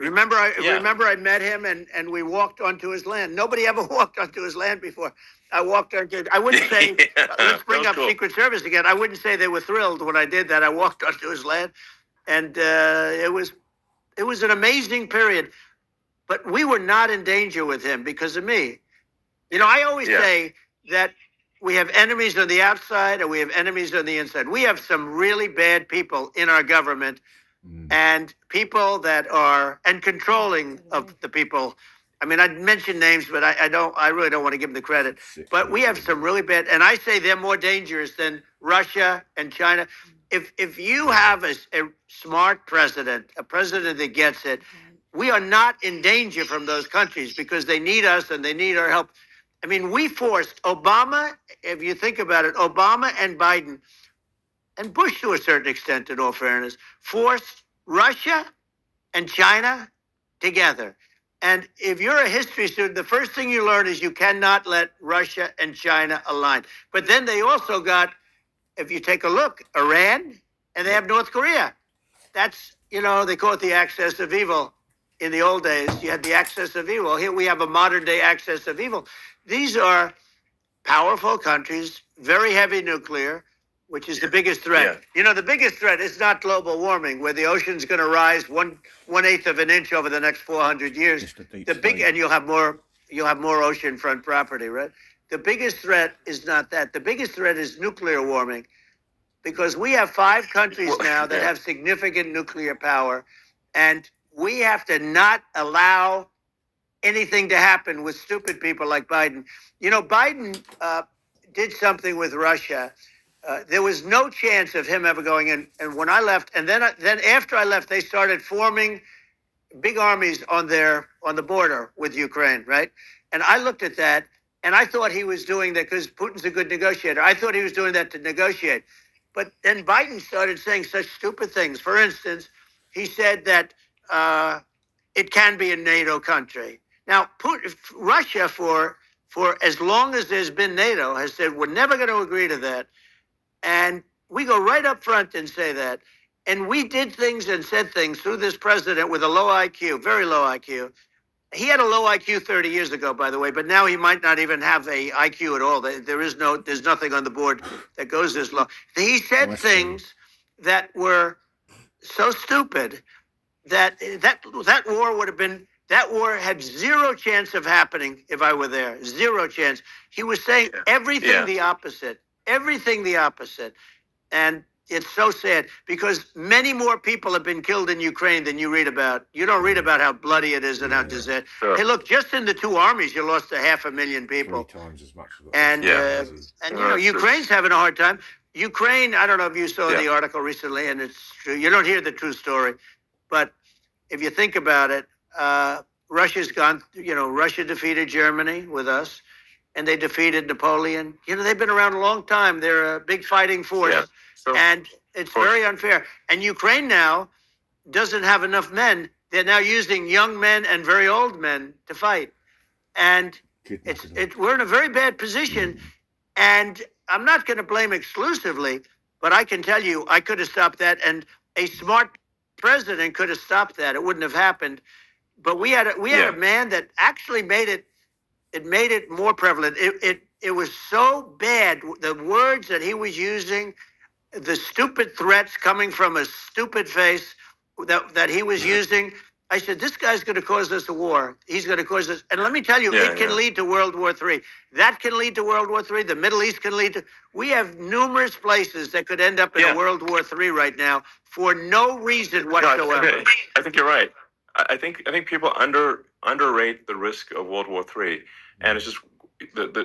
Remember I met him and we walked onto his land. Nobody ever walked onto his land before. I wouldn't say, let's bring up cool. Secret Service again. I wouldn't say they were thrilled when I did that. I walked onto his land, and it was an amazing period. But we were not in danger with him because of me. I always say that we have enemies on the outside and we have enemies on the inside. We have some really bad people in our government and people that are and controlling of the people. I mean, I mentioned names, but I really don't want to give them the credit. But we have some really bad, and I say they're more dangerous than Russia and China. If you have a smart president, a president that gets it, we are not in danger from those countries because they need us and they need our help. I mean, we forced Obama, if you think about it, Obama and Biden and Bush to a certain extent, in all fairness, forced Russia and China together. And if you're a history student, the first thing you learn is you cannot let Russia and China align. But then they also got, if you take a look, Iran, and they have North Korea. That's, they call it the axis of evil. In the old days, you had the axis of evil. Here we have a modern day axis of evil. These are powerful countries, very heavy nuclear, which is the biggest threat. Yeah. The biggest threat is not global warming, where the ocean's going to rise one-eighth of an inch over the next 400 years. And you'll have more oceanfront property, right? The biggest threat is not that. The biggest threat is nuclear warming, because we have 5 countries now that have significant nuclear power, and we have to not allow anything to happen with stupid people like Biden. Biden did something with Russia. There was no chance of him ever going in. And when I left, and then after I left, they started forming big armies on the border with Ukraine, right? And I looked at that, and I thought he was doing that because Putin's a good negotiator. I thought he was doing that to negotiate. But then Biden started saying such stupid things. For instance, he said that it can be a NATO country. Now, Russia, for as long as there's been NATO, has said we're never going to agree to that. And we go right up front and say that. And we did things and said things through this president with a low IQ, very low IQ. He had a low IQ 30 years ago, by the way, but now he might not even have a IQ at all. There's nothing on the board that goes this low. He said things that were so stupid that war would have been. That war had zero chance of happening if I were there. Zero chance. He was saying everything the opposite. Everything the opposite. And it's so sad because many more people have been killed in Ukraine than you read about. You don't read about how bloody it is and how disastrous. Sure. Hey, look, just in the 2 armies, you lost 500,000 people. 3 times as much. And Ukraine's having a hard time. Ukraine, I don't know if you saw the article recently, and it's true. You don't hear the true story. But if you think about it, Russia's gone, Russia defeated Germany with us, and they defeated Napoleon. They've been around a long time. They're a big fighting force. Yeah. And it's very unfair. And Ukraine now doesn't have enough men. They're now using young men and very old men to fight. And we're in a very bad position. And I'm not going to blame exclusively, but I can tell you I could have stopped that. And a smart president could have stopped that. It wouldn't have happened. But we had a man that actually made it more prevalent. It was so bad. The words that he was using, the stupid threats coming from a stupid face that he was using. I said, this guy's going to cause us a war. He's going to cause us. And let me tell you, it can lead to World War III. That can lead to World War III. The Middle East can lead to. We have numerous places that could end up in a World War III right now for no reason whatsoever. No, I think you're right. I think people underrate the risk of World War III, and it's just when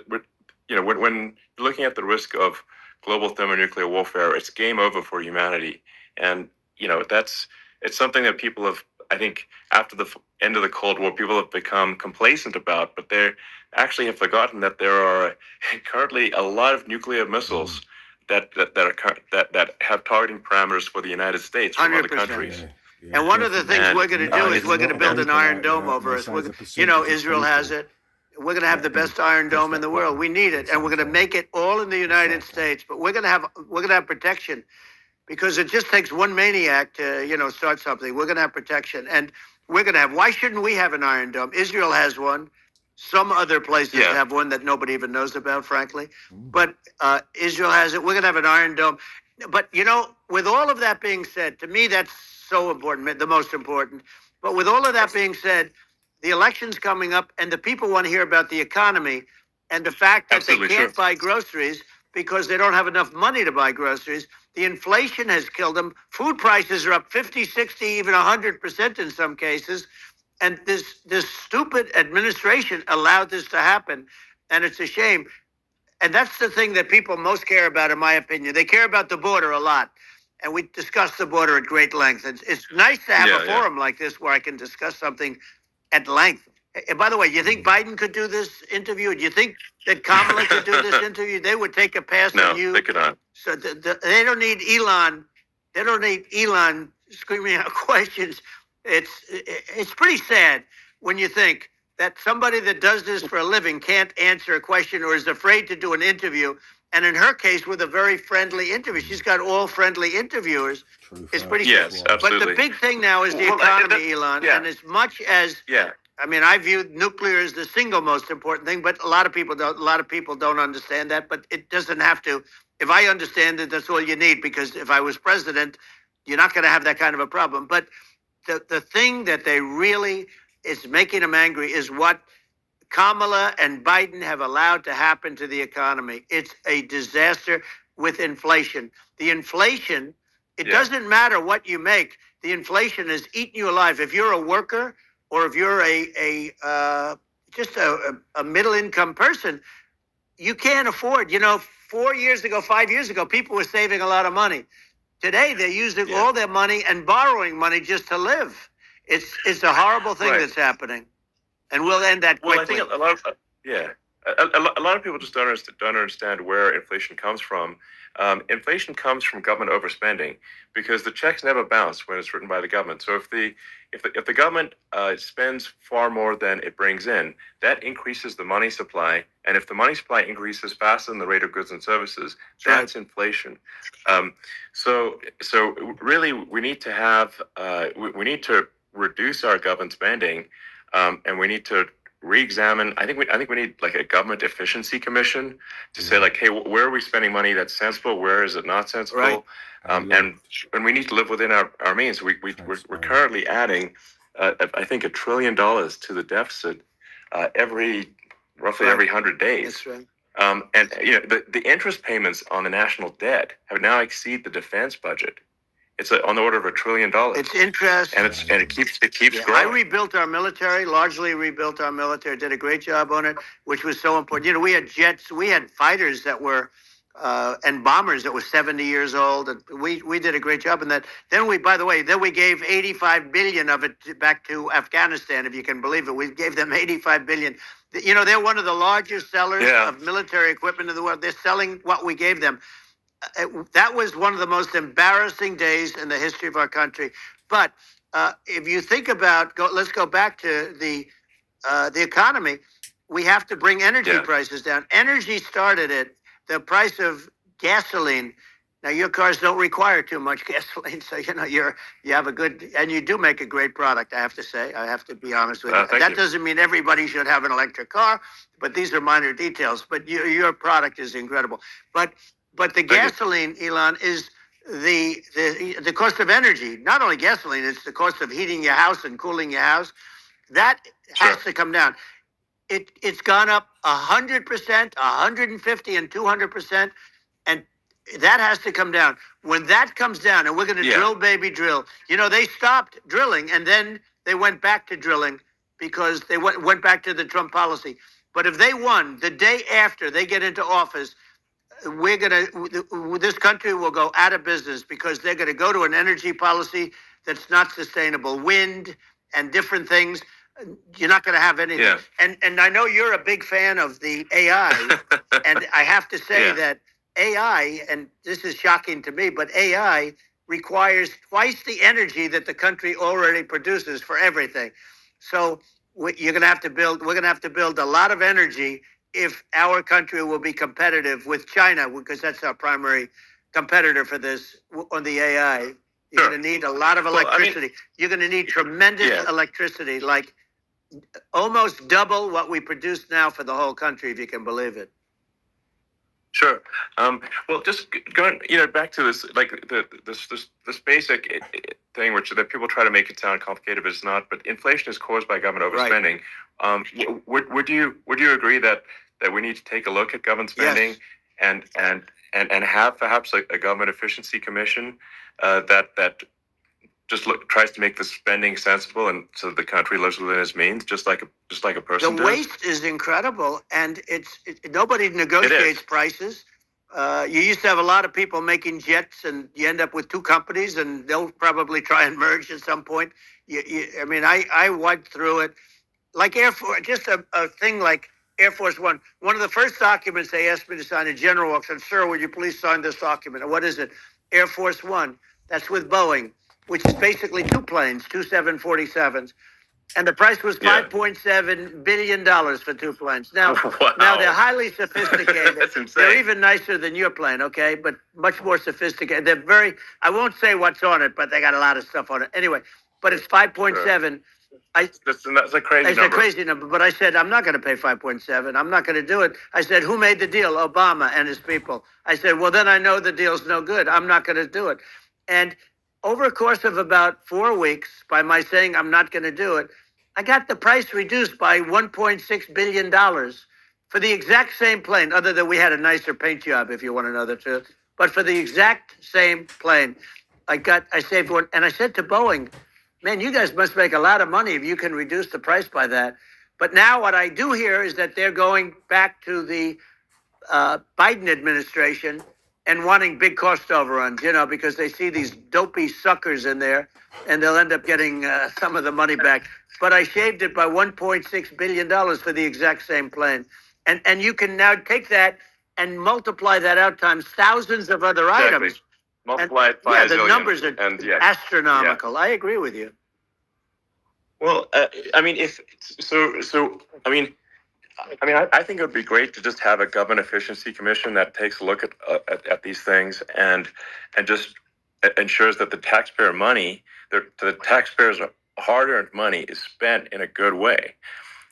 you're looking at the risk of global thermonuclear warfare, it's game over for humanity, and it's something that people have, I think, after the end of the Cold War, people have become complacent about, but they actually have forgotten that there are currently a lot of nuclear missiles that have targeting parameters for the United States from 100%. Other countries. Yeah, and one of the things we're going to do is we're going to build an Iron Dome over us. Israel has it. We're going to have the best Iron Dome in the world. We need it, and we're going to make it all in the United States. But we're going to have protection, because it just takes one maniac to start something. We're going to have protection, and we're going to have. Why shouldn't we have an Iron Dome? Israel has one. Some other places have one that nobody even knows about, frankly. But Israel has it. We're going to have an Iron Dome. But with all of that being said, to me that's so important, the most important. But with all of that being said, the election's coming up, and the people want to hear about the economy and the fact that they can't buy groceries. because they don't have enough money to buy groceries. The inflation has killed them. Food prices are up 50, 60, even 100% in some cases. And this stupid administration allowed this to happen. And it's a shame. And that's the thing that people most care about, in my opinion. They care about the border a lot. And we discussed the border at great length. It's nice to have a forum like this where I can discuss something at length. And by the way, you think Biden could do this interview? Do you think that Kamala could do this interview? They would take a pass on you. No, they could not. So they don't need Elon. They don't need Elon screaming out questions. It's pretty sad when you think that somebody that does this for a living can't answer a question or is afraid to do an interview. And in her case, with a very friendly interview, she's got all friendly interviewers. It's pretty yes, sad. absolutely. But the big thing now is the economy, Elon. Yeah. And as much as I mean, I view nuclear as the single most important thing, but a lot of people don't. A lot of people don't understand that. But it doesn't have to. If I understand it, that's all you need. Because if I was president, you're not going to have that kind of a problem. But the thing that they really is making them angry is what Kamala and Biden have allowed to happen to the economy. It's a disaster with inflation. The inflation, it doesn't matter what you make. The inflation is eating you alive. If you're a worker or if you're just a middle income person, you can't afford. 4 years ago, 5 years ago, people were saving a lot of money. Today, they're using all their money and borrowing money just to live. It's a horrible thing that's happening. And we'll end that quickly. Well, I think a lot of a lot of people just don't understand where inflation comes from. Inflation comes from government overspending because the checks never bounce when it's written by the government. So if the government spends far more than it brings in, that increases the money supply. And if the money supply increases faster than the rate of goods and services, that's inflation. So really, we need to have we need to reduce our government spending. And we need to re-examine. I think we need like a government efficiency commission to say like, hey, where are we spending money that's sensible? Where is it not sensible? Right. And we need to live within our means. We're currently adding, I think, $1 trillion to the deficit roughly every 100 days. That's right. And the interest payments on the national debt have now exceeded the defense budget. It's on the order of $1 trillion. It's interest, and it keeps growing. I rebuilt our military, largely rebuilt our military. Did a great job on it, which was so important. We had jets, we had fighters that were, and bombers that were 70 years old, and we did a great job in that. Then we gave 85 billion of it back to Afghanistan, if you can believe it. We gave them 85 billion. They're one of the largest sellers of military equipment in the world. They're selling what we gave them. That was one of the most embarrassing days in the history of our country. But if you think about, let's go back to the economy. We have to bring energy prices down. Energy started at the price of gasoline. Now your cars don't require too much gasoline, so you have a good, and you do make a great product. I have to say, I have to be honest with you. That doesn't mean everybody should have an electric car, but these are minor details. But your product is incredible. But the gasoline, Elon, is the cost of energy. Not only gasoline, it's the cost of heating your house and cooling your house. That has to come down. It's gone up 100%, 150, and 200%, and that has to come down. When that comes down, and we're going to drill, baby, drill. They stopped drilling, and then they went back to drilling because they went back to the Trump policy. But if they won the day after they get into office, this country will go out of business because they're going to go to an energy policy that's not sustainable. Wind and different things. You're not going to have anything. Yeah. And I know you're a big fan of the AI. And I have to say that AI, and this is shocking to me, but AI requires twice the energy that the country already produces for everything. So we're going to have to build a lot of energy if our country will be competitive with China, because that's our primary competitor for this on the AI. You're going to need a lot of electricity. You're going to need tremendous electricity, like almost double what we produce now for the whole country, if you can believe it. Sure. Well, just going, back to this, like this basic thing, that people try to make it sound complicated, but it's not. But inflation is caused by government overspending. Right. Would you agree that we need to take a look at government spending and have perhaps a government efficiency commission that just tries to make the spending sensible, and so the country lives within its means, just like a person The does. waste is incredible, and nobody negotiates prices. You used to have a lot of people making jets, and you end up with two companies, and they'll probably try and merge at some point. I mean, I went through it like Air Force, just a thing like Air Force One. One of the first documents they asked me to sign, a general walks in, sir, would you please sign this document? And what is it? Air Force One. That's with Boeing, which is basically two planes, two 747s. And the price was $5.7 billion for two planes. Now, Wow. now they're highly sophisticated. That's insane. They're even nicer than your plane, okay? But much more sophisticated. They're very, I won't say what's on it, but they got a lot of stuff on it. Anyway, but it's 5.7. That's a crazy It's number. a crazy number, but I said, I'm not going to pay 5.7. I'm not going to do it. I said, who made the deal? Obama and his people. I said, well, then I know the deal's no good. I'm not going to do it. And over a course of about 4 weeks, by my saying I'm not going to do it, I got the price reduced by $1.6 billion for the exact same plane, other than we had a nicer paint job, if you want to know the truth. But for the exact same plane, I saved one. And I said to Boeing, man, you guys must make a lot of money if you can reduce the price by that. But now what I do hear is that they're going back to the Biden administration and wanting big cost overruns, because they see these dopey suckers in there, and they'll end up getting some of the money back. But I shaved it by $1.6 billion for the exact same plane. And you can now take that and multiply that out times thousands of other items. Multiply it by the numbers are astronomical. I agree with you. Well, I mean, I think it would be great to just have a government efficiency commission that takes a look at these things and just ensures that the taxpayer money, the taxpayers' hard-earned money, is spent in a good way.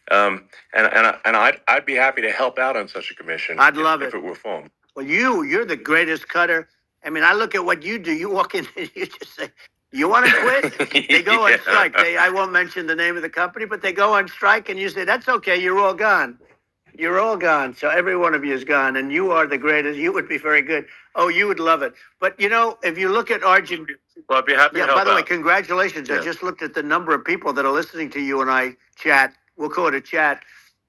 And I'd be happy to help out on such a commission. I'd love it if it were formed. Well, you're the greatest cutter. I mean, I look at what you do. You walk in and you just say, you want to quit? They go on strike. I won't mention the name of the company, but they go on strike, and you say, that's okay. You're all gone. You're all gone. So every one of you is gone, and you are the greatest. You would be very good. Oh, you would love it. But, if you look at Argentina. Well, I'd be happy to help by the way, out. congratulations. Yeah. I just looked at the number of people that are listening to you and I chat. We'll call it a chat.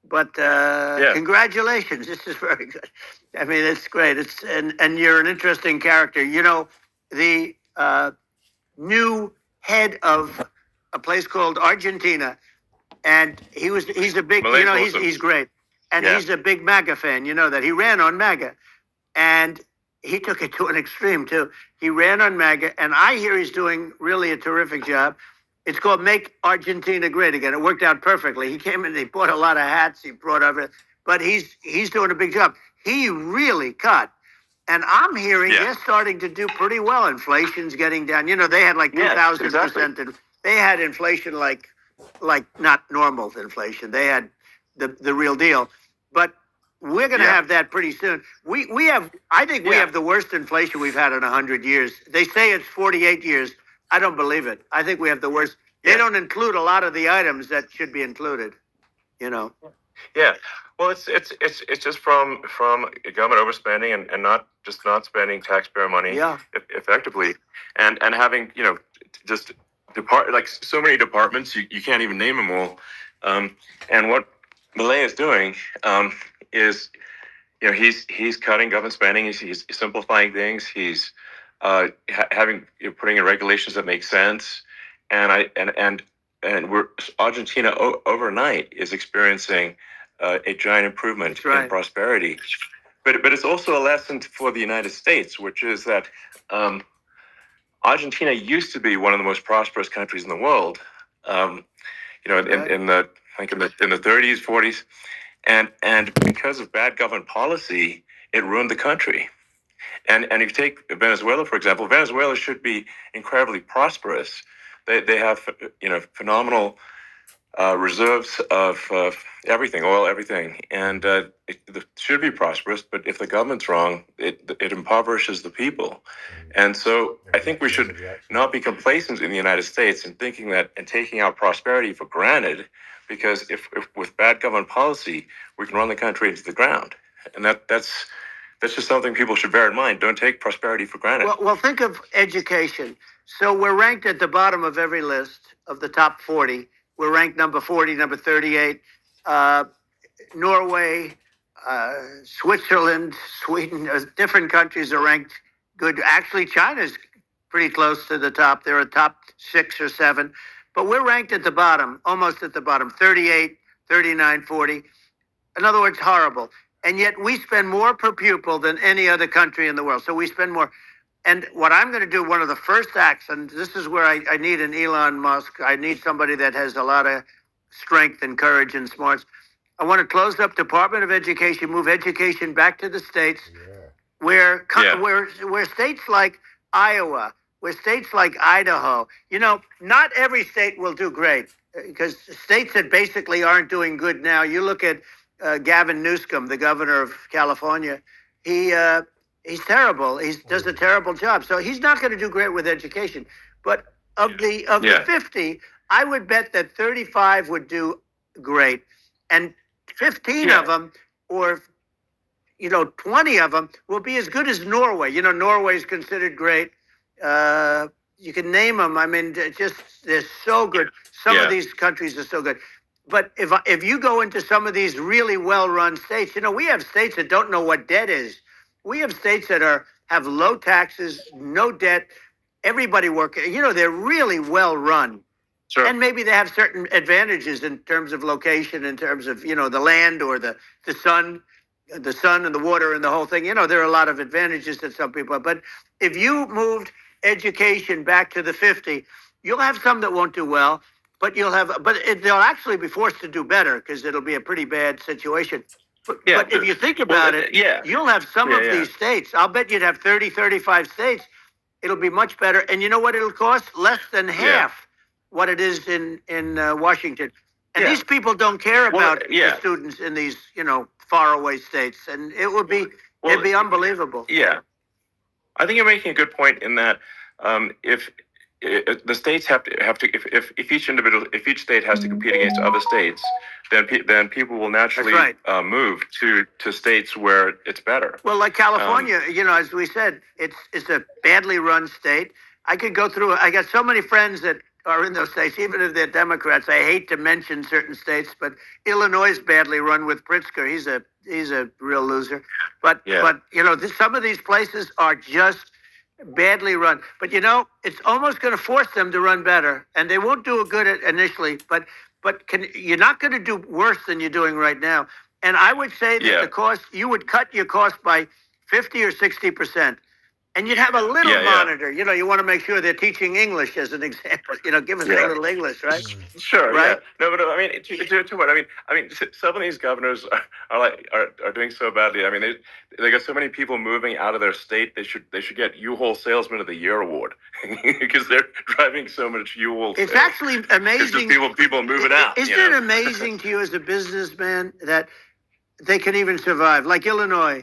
But congratulations. This is very good. I mean, it's great. And you're an interesting character. The new head of a place called Argentina, and he's a big, he's great. And he's a big MAGA fan, that he ran on MAGA. And he took it to an extreme too. He ran on MAGA, and I hear he's doing really a terrific job. It's called Make Argentina Great Again. It worked out perfectly. He came in, he bought a lot of hats, he brought everything, but he's doing a big job. He really cut. And I'm hearing they're starting to do pretty well. Inflation's getting down. They had like 2,000%. Exactly. They had inflation like not normal inflation. They had the real deal. But we're going to have that pretty soon. I think we have the worst inflation we've had in 100 years. They say it's 48 years. I don't believe it. I think we have the worst. They don't include a lot of the items that should be included. Yeah. Well, it's just from government overspending and not spending taxpayer money effectively, and having just like so many departments you can't even name them all. And what Milei is doing is he's cutting government spending. He's simplifying things. He's putting in regulations that make sense, and Argentina overnight is experiencing a giant improvement in prosperity. But it's also a lesson for the United States, which is that Argentina used to be one of the most prosperous countries in the world. In the 30s, 40s, and because of bad government policy, it ruined the country. And if you take Venezuela, for example, Venezuela should be incredibly prosperous. They have phenomenal reserves of everything, oil, everything, and it should be prosperous. But if the government's wrong, it impoverishes the people. And so I think we should not be complacent in the United States in thinking that and taking our prosperity for granted, because if with bad government policy we can run the country into the ground, and that's that's just something people should bear in mind. Don't take prosperity for granted. Well, think of education. So we're ranked at the bottom of every list of the top 40. We're ranked number 40, number 38. Norway, Switzerland, Sweden, different countries are ranked good. Actually, China's pretty close to the top. They're a top 6 or 7. But we're ranked at the bottom, almost at the bottom, 38, 39, 40. In other words, horrible. And yet we spend more per pupil than any other country in the world. So we spend more. And what I'm going to do, one of the first acts, and this is where I need an Elon Musk. I need somebody that has a lot of strength and courage and smarts. I want to close up Department of Education, move education back to the states, where states like Iowa, where states like Idaho, not every state will do great, because states that basically aren't doing good now. You look at Gavin Newsom, the governor of California. He's terrible. He does a terrible job. So he's not going to do great with education. But of the 50, I would bet that 35 would do great, and 15 of them, or 20 of them, will be as good as Norway. Norway is considered great. You can name them. I mean, they're so good. Some of these countries are so good. But if you go into some of these really well-run states, we have states that don't know what debt is. We have states that have low taxes, no debt, everybody working. They're really well-run. Sure. And maybe they have certain advantages in terms of location, in terms of, the land or the sun and the water and the whole thing. There are a lot of advantages that some people have. But if you moved education back to the 50, you'll have some that won't do well. But they'll actually be forced to do better, because it'll be a pretty bad situation. But if you think about it, you'll have some of these states. I'll bet you'd have 30, 35 states. It'll be much better. And you know what it'll cost? Less than half what it is in Washington. And these people don't care about the students in these, faraway states. And it'd be unbelievable. Yeah. I think you're making a good point in that if the states have to if each state has to compete against other states, then people will naturally move to states where it's better. Well, like California, as we said, it's a badly run state. I could go through. I got so many friends that are in those states, even if they're Democrats. I hate to mention certain states, but Illinois is badly run with Pritzker. He's a real loser. But some of these places are just badly run. But it's almost going to force them to run better, and they won't do good initially. But you're not going to do worse than you're doing right now. And I would say that the cost, you would cut your cost by 50 or 60%. And you'd have a little monitor. You want to make sure they're teaching English, as an example. Give us a little English, right? Sure, right? Yeah. No, but I mean, to what? I mean, some of these governors are doing so badly. I mean, they got so many people moving out of their state. They should get U-Haul Salesman of the Year award because they're driving so much U-Haul. It's actually amazing. It's just people moving out. Isn't it amazing to you as a businessman that they can even survive? Like Illinois.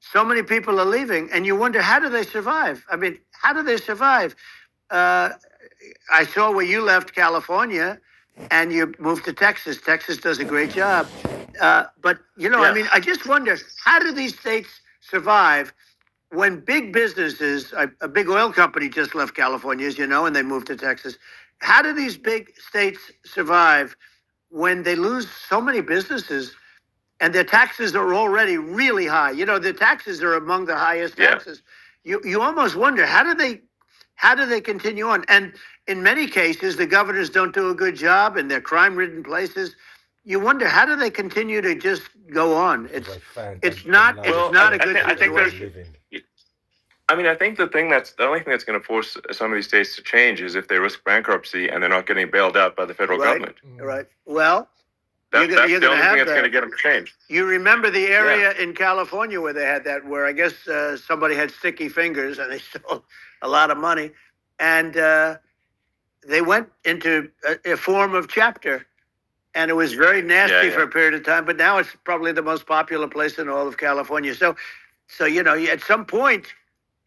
So many people are leaving, and you wonder, how do they survive? I mean, how do they survive? I saw where you left California, and you moved to Texas. Texas does a great job. But, I mean, I just wonder, how do these states survive when big businesses, a big oil company just left California, as you know, and they moved to Texas. How do these big states survive when they lose so many businesses? And their taxes are already really high. The taxes are among the highest taxes. You almost wonder, how do they continue on? And in many cases, the governors don't do a good job, and they're crime-ridden places. You wonder, how do they continue to just go on? It's not a good situation. I think the only thing that's going to force some of these states to change is if they risk bankruptcy and they're not getting bailed out by the federal government. Right. Well. That's the only thing that's going to get them changed. You remember the area in California where they had that, where I guess somebody had sticky fingers and they stole a lot of money. And they went into a form of chapter. And it was very nasty for a period of time. But now it's probably the most popular place in all of California. So at some point,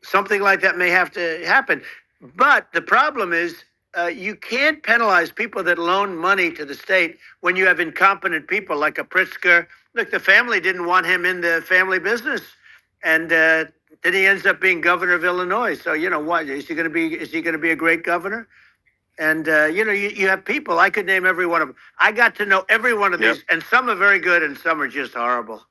something like that may have to happen. But the problem is, you can't penalize people that loan money to the state when you have incompetent people like a Pritzker. Look, the family didn't want him in the family business. and then he ends up being governor of Illinois. So what is he going to be? Is he going to be a great governor? And you have people. I could name every one of them. I got to know every one of these, and some are very good, and some are just horrible.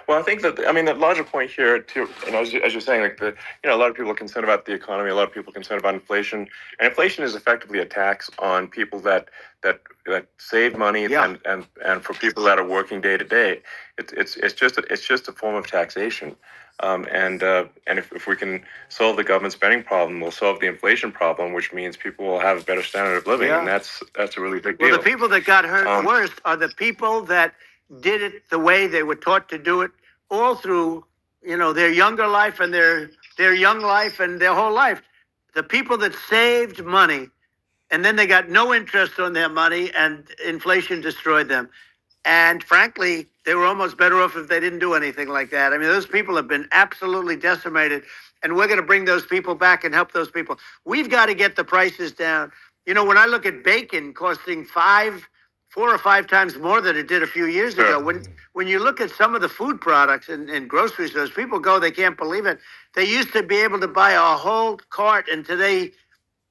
Well, I think that the larger point here too, as you're saying, like a lot of people are concerned about the economy, a lot of people are concerned about inflation, and inflation is effectively a tax on people that save money, Yeah. and for people that are working day to day, it's just a form of taxation. And if we can solve the government spending problem, we'll solve the inflation problem, which means people will have a better standard of living, and that's a really big deal. Well, the people that got hurt worst are the people that did it the way they were taught to do it all through, their younger life and their young life and their whole life. The people that saved money and then they got no interest on their money and inflation destroyed them. And frankly, they were almost better off if they didn't do anything like that. I mean, those people have been absolutely decimated, and we're going to bring those people back and help those people. We've got to get the prices down. When I look at bacon costing 4 or 5 times more than it did a few years ago, when you look at some of the food products in grocery stores, people go, they can't believe it. They used to be able to buy a whole cart, and today,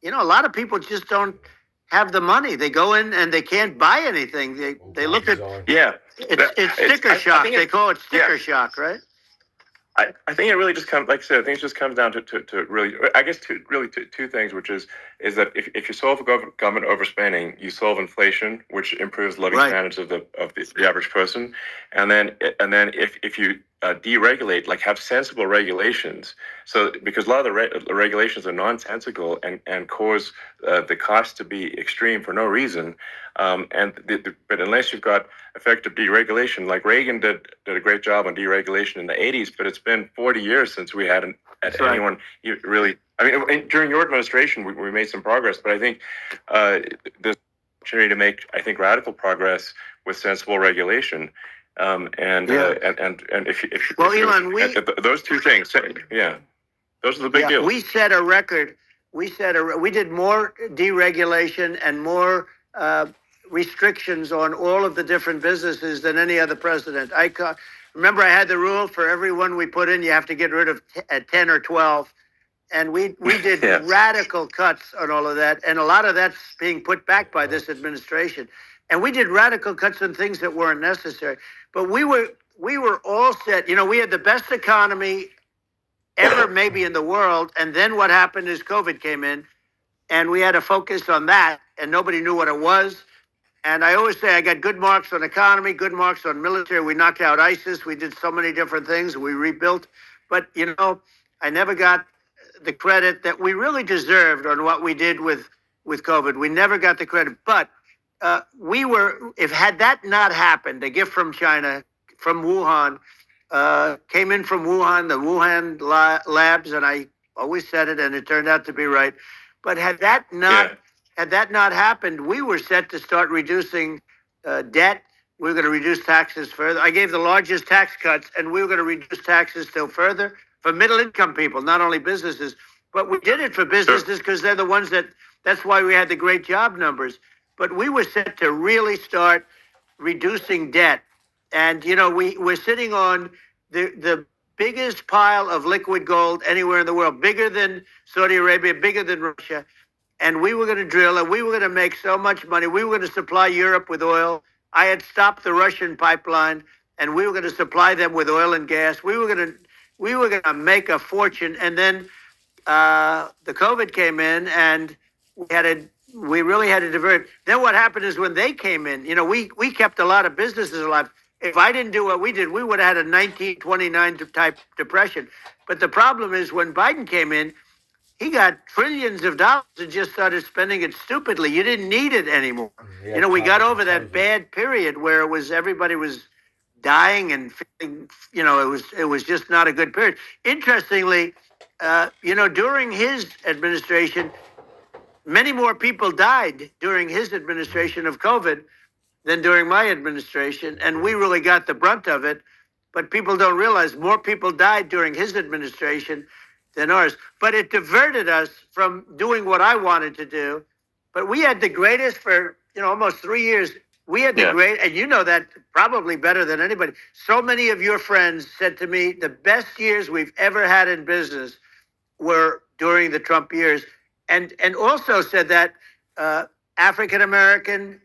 a lot of people just don't have the money. They go in and they can't buy anything. They look at it's sticker shock. They call it sticker shock, right? I think it really just comes, like I said, I think it just comes down to really, I guess, two things, which is that if you solve government overspending, you solve inflation, which improves living standards of the average person, and then if you deregulate, like have sensible regulations, so because a lot of the regulations are nonsensical and cause the cost to be extreme for no reason, but unless you've got effective deregulation, like Reagan did a great job on deregulation in the 80s, but it's been 40 years since we had anyone really. During your administration, we made some progress, but I think there's an opportunity to make, I think, radical progress with sensible regulation. If Elon, those two things, those are the big deals. We set a record. We did more deregulation and more restrictions on all of the different businesses than any other president. Remember, I had the rule for everyone we put in, you have to get rid of 10 or 12. And we did radical cuts on all of that. And a lot of that's being put back by this administration. And we did radical cuts on things that weren't necessary. But we were all set. We had the best economy ever maybe in the world. And then what happened is COVID came in, and we had to focus on that, and nobody knew what it was. And I always say I got good marks on economy, good marks on military. We knocked out ISIS. We did so many different things. We rebuilt. But, I never got the credit that we really deserved on what we did with COVID. We never got the credit. But had that not happened, a gift from China, from Wuhan, came in from Wuhan, the Wuhan labs, and I always said it, and it turned out to be right. But had that not happened, we were set to start reducing debt. We were going to reduce taxes further. I gave the largest tax cuts, and we were going to reduce taxes still further for middle-income people, not only businesses. But we did it for businesses because they're the ones that's why we had the great job numbers. But we were set to really start reducing debt. And, we're sitting on the biggest pile of liquid gold anywhere in the world, bigger than Saudi Arabia, bigger than Russia. And we were going to drill, and we were going to make so much money. We were going to supply Europe with oil. I had stopped the Russian pipeline, and we were going to supply them with oil and gas. We were going to make a fortune. And then the COVID came in, and we really had to divert. Then what happened is when they came in, we kept a lot of businesses alive. If I didn't do what we did, we would have had a 1929 type depression. But the problem is when Biden came in, he got trillions of dollars and just started spending it stupidly. You didn't need it anymore. We got over that bad period where everybody was dying and feeling, it was just not a good period. Interestingly, during his administration, many more people died during his administration of COVID than during my administration, and we really got the brunt of it. But people don't realize more people died during his administration than ours. But it diverted us from doing what I wanted to do. But we had the greatest for almost 3 years. We had the great, and you know that probably better than anybody. So many of your friends said to me, the best years we've ever had in business were during the Trump years, and also said that African American,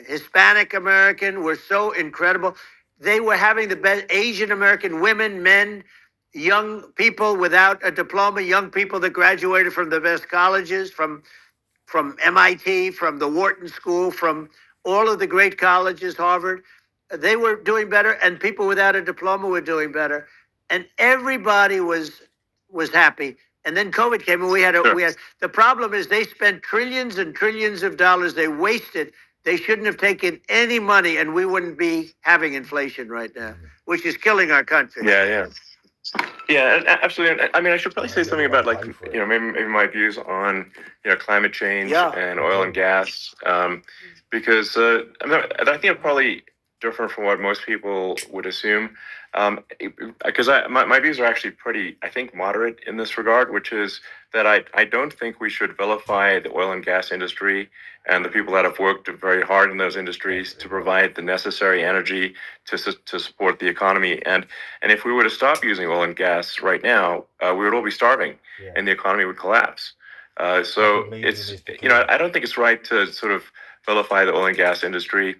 Hispanic American were so incredible. They were having the best Asian American women, men, young people without a diploma, young people that graduated from the best colleges, from MIT, from the Wharton School, from all of the great colleges, Harvard. They were doing better, and people without a diploma were doing better, and everybody was happy. And then COVID came, and we had the problem is they spent trillions and trillions of dollars. They wasted. They shouldn't have taken any money, and we wouldn't be having inflation right now, which is killing our country. Yeah, absolutely. I mean, I should probably say something about maybe my views on climate change and oil and gas, because I think I'm probably different from what most people would assume, because my views are actually pretty, I think, moderate in this regard, which is that I don't think we should vilify the oil and gas industry and the people that have worked very hard in those industries to provide the necessary energy to support the economy. And if we were to stop using oil and gas right now, we would all be starving, and the economy would collapse. So it's I don't think it's right to sort of vilify the oil and gas industry,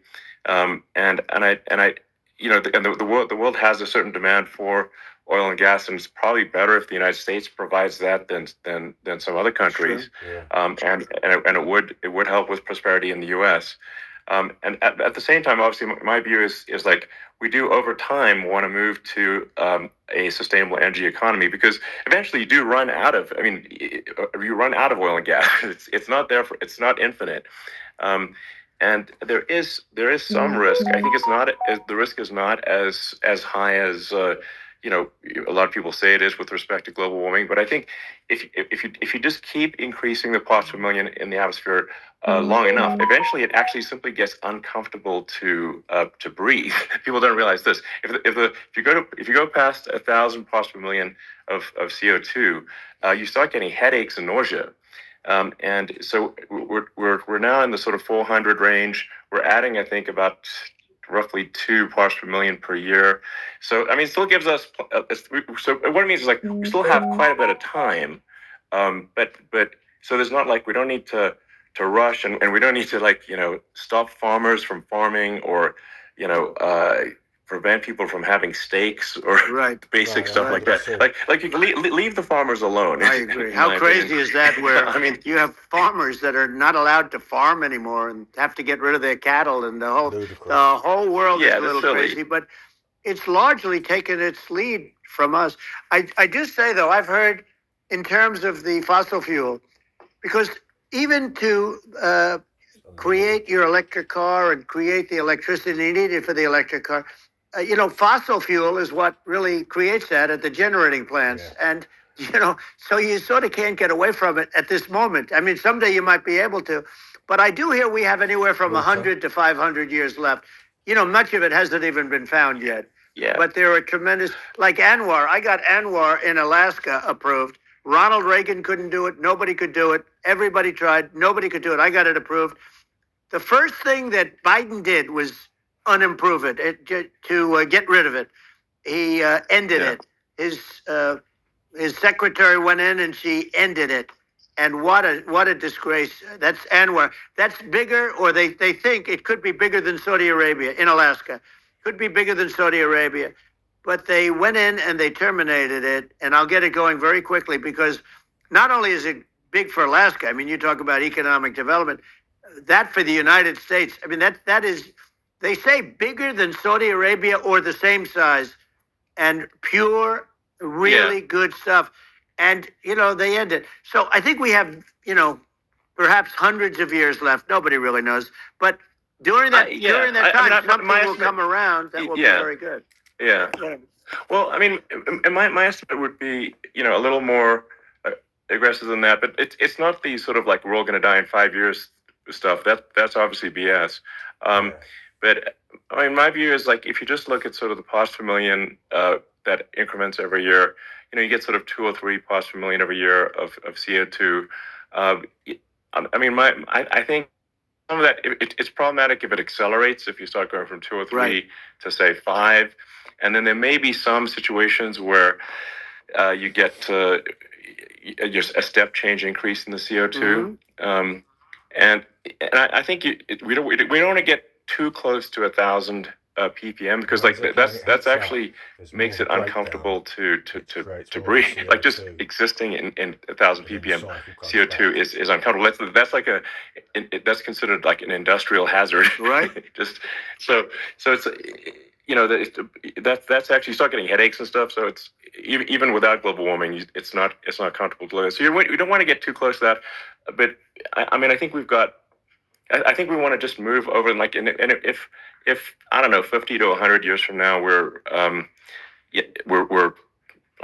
and the world has a certain demand for oil and gas, and it's probably better if the United States provides that than some other countries. Sure. And it would help with prosperity in the U.S. And at the same time, obviously, my view is like we do over time want to move to a sustainable energy economy, because eventually you do run out of. I mean, you run out of oil and gas. It's not there for. It's not infinite. And there is some risk. I think the risk is not as high as a lot of people say it is with respect to global warming. But I think if you just keep increasing the parts per million in the atmosphere long enough, eventually it actually simply gets uncomfortable to breathe. People don't realize this. If you go past 1,000 parts per million of CO2, you start getting headaches and nausea. And so we're now in the sort of 400 range. We're adding, I think, about roughly 2 parts per million per year. So I mean, it still gives us. So what it means is like we still have quite a bit of time, but so there's not like we don't need to rush, and we don't need to stop farmers from farming, or prevent people from having steaks or basic stuff like that. Like you can leave the farmers alone. I agree. How crazy is that? Where I mean, you have farmers that are not allowed to farm anymore and have to get rid of their cattle, and the whole world is a little crazy. But it's largely taken its lead from us. I do say though, I've heard in terms of the fossil fuel, because even to create your electric car and create the electricity needed for the electric car, fossil fuel is what really creates that at the generating plants. Yeah. And, so you sort of can't get away from it at this moment. I mean, someday you might be able to, but I do hear we have anywhere from 100 to 500 years left. Much of it hasn't even been found yet. Yeah. But there are tremendous, like Anwar. I got Anwar in Alaska approved. Ronald Reagan couldn't do it. Nobody could do it. Everybody tried. Nobody could do it. I got it approved. The first thing that Biden did was unimprove it, to get rid of it. He ended it. His secretary went in and she ended it. And what a disgrace. That's Anwar. That's bigger, or they think it could be bigger than Saudi Arabia in Alaska. Could be bigger than Saudi Arabia. But they went in and they terminated it. And I'll get it going very quickly, because not only is it big for Alaska, I mean, you talk about economic development, that for the United States, I mean, that is, they say bigger than Saudi Arabia or the same size, and pure, really good stuff. And, they end it. So I think we have, perhaps hundreds of years left. Nobody really knows. But during that time, something will come around that will be very good. Yeah. Well, I mean, my estimate would be, a little more aggressive than that. But it's not the sort of like we're all going to die in 5 years stuff. That's obviously BS. But I mean, my view is like if you just look at sort of the parts per million that increments every year, you get sort of 2 or 3 parts per million every year of CO2. I mean, I think some of that it's problematic if it accelerates, if you start going from 2 or 3 Right. to say 5, and then there may be some situations where you get just a step change increase in the CO2. And I think we don't want to get too close to 1,000 ppm, because like that's actually makes it uncomfortable to breathe. Like just existing in 1,000 ppm CO2 is uncomfortable. That's like that's considered like an industrial hazard, Right. Just so it's that's actually, you start getting headaches and stuff. So it's even without global warming, it's not comfortable to live. So you don't want to get too close to that. But I mean, I think we've got. I think we want to just move over, and like, and if I don't know, 50 to 100 years from now, we're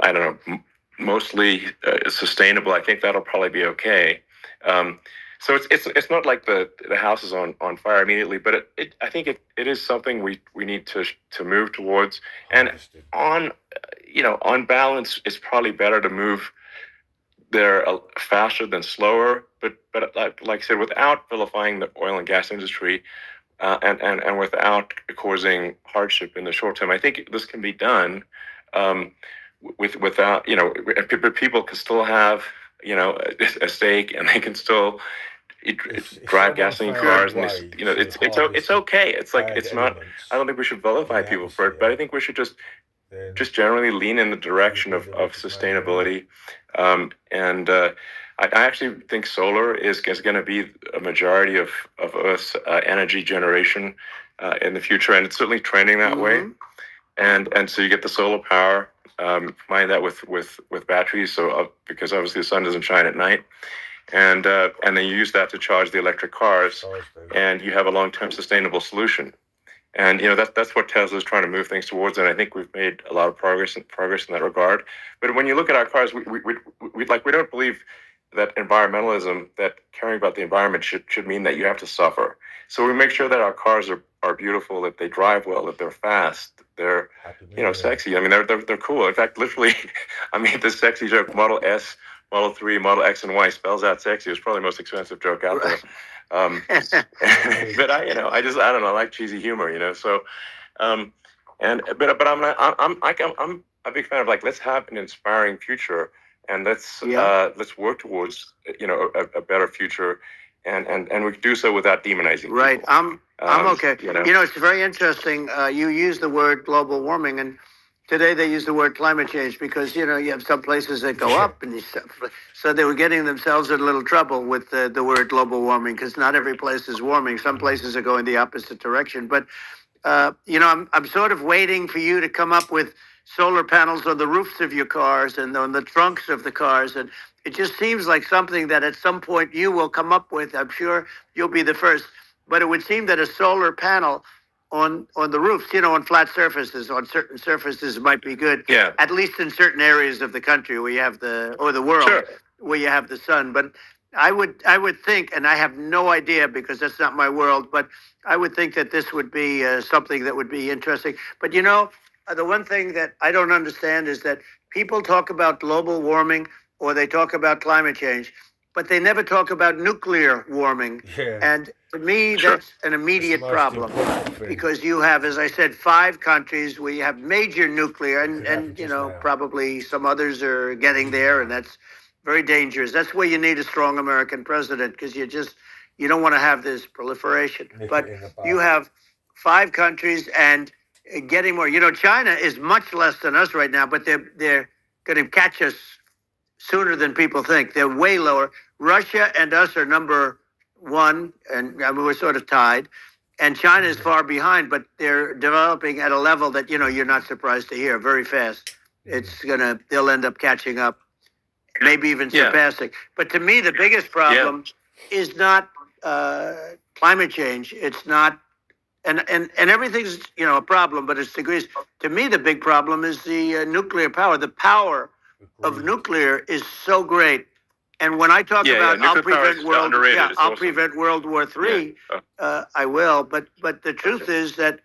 I don't know, mostly sustainable. I think that'll probably be okay. So it's not like the house is on fire immediately, but I think it is something we need to move towards. And on balance, it's probably better to move there faster than slower. But like I said, without vilifying the oil and gas industry, and without causing hardship in the short term, I think this can be done. Without people can still have a stake, and they can still drive gasoline cars, and it's okay. It's like, it's not. I don't think we should vilify people for it, but I think we should just generally lean in the direction of sustainability. And I actually think solar is going to be a majority of Earth's energy generation in the future, and it's certainly trending that way. And so you get the solar power, combine that with batteries, so because obviously the sun doesn't shine at night, and then you use that to charge the electric cars, and you have a long-term sustainable solution. And that's what Tesla is trying to move things towards, and I think we've made a lot of progress in that regard. But when you look at our cars, we don't believe that environmentalism, that caring about the environment should mean that you have to suffer. So we make sure that our cars are beautiful, that they drive well, that they're fast, they're sexy. I mean, they're cool. In fact, literally, I mean, this sexy joke, Model S, Model 3, Model X, and Y spells out sexy. It's probably the most expensive joke out there. But I don't know. I like cheesy humor, So, but I'm a big fan of, like, let's have an inspiring future, and let's work towards a better future, and we can do so without demonizing people. Right. I'm okay. It's very interesting. You use the word global warming, and today they use the word climate change because you have some places that go up, and so they were getting themselves in a little trouble with the word global warming, because not every place is warming. Some places are going the opposite direction. But I'm sort of waiting for you to come up with solar panels on the roofs of your cars and on the trunks of the cars, and it just seems like something that at some point you will come up with. I'm sure you'll be the first. But it would seem that a solar panel on the roofs, on flat surfaces, on certain surfaces might be good. Yeah. At least in certain areas of the country where you have the world, Sure, where you have the sun. But I would think, and I have no idea because that's not my world, but I would think that this would be something that would be interesting. But the one thing that I don't understand is that people talk about global warming or they talk about climate change, but they never talk about nuclear warming. Yeah. And to me, Sure. that's an immediate problem because you have, as I said, 5 countries where you have major nuclear, and probably some others are getting there, and that's very dangerous. That's where you need a strong American president, because you don't want to have this proliferation. But you have 5 countries and getting more. China is much less than us right now, but they're going to catch us sooner than people think. They're way lower. Russia and us are number 1, and we're sort of tied. And China is far behind, but they're developing at a level that you're not surprised to hear, very fast. They'll end up catching up, maybe even surpassing. But to me, the biggest problem is not climate change. It's not, and everything's a problem, but it's degrees. To me, the big problem is the nuclear power. The power of nuclear is so great. And when I talk about I'll prevent World War III, I will. But the truth is that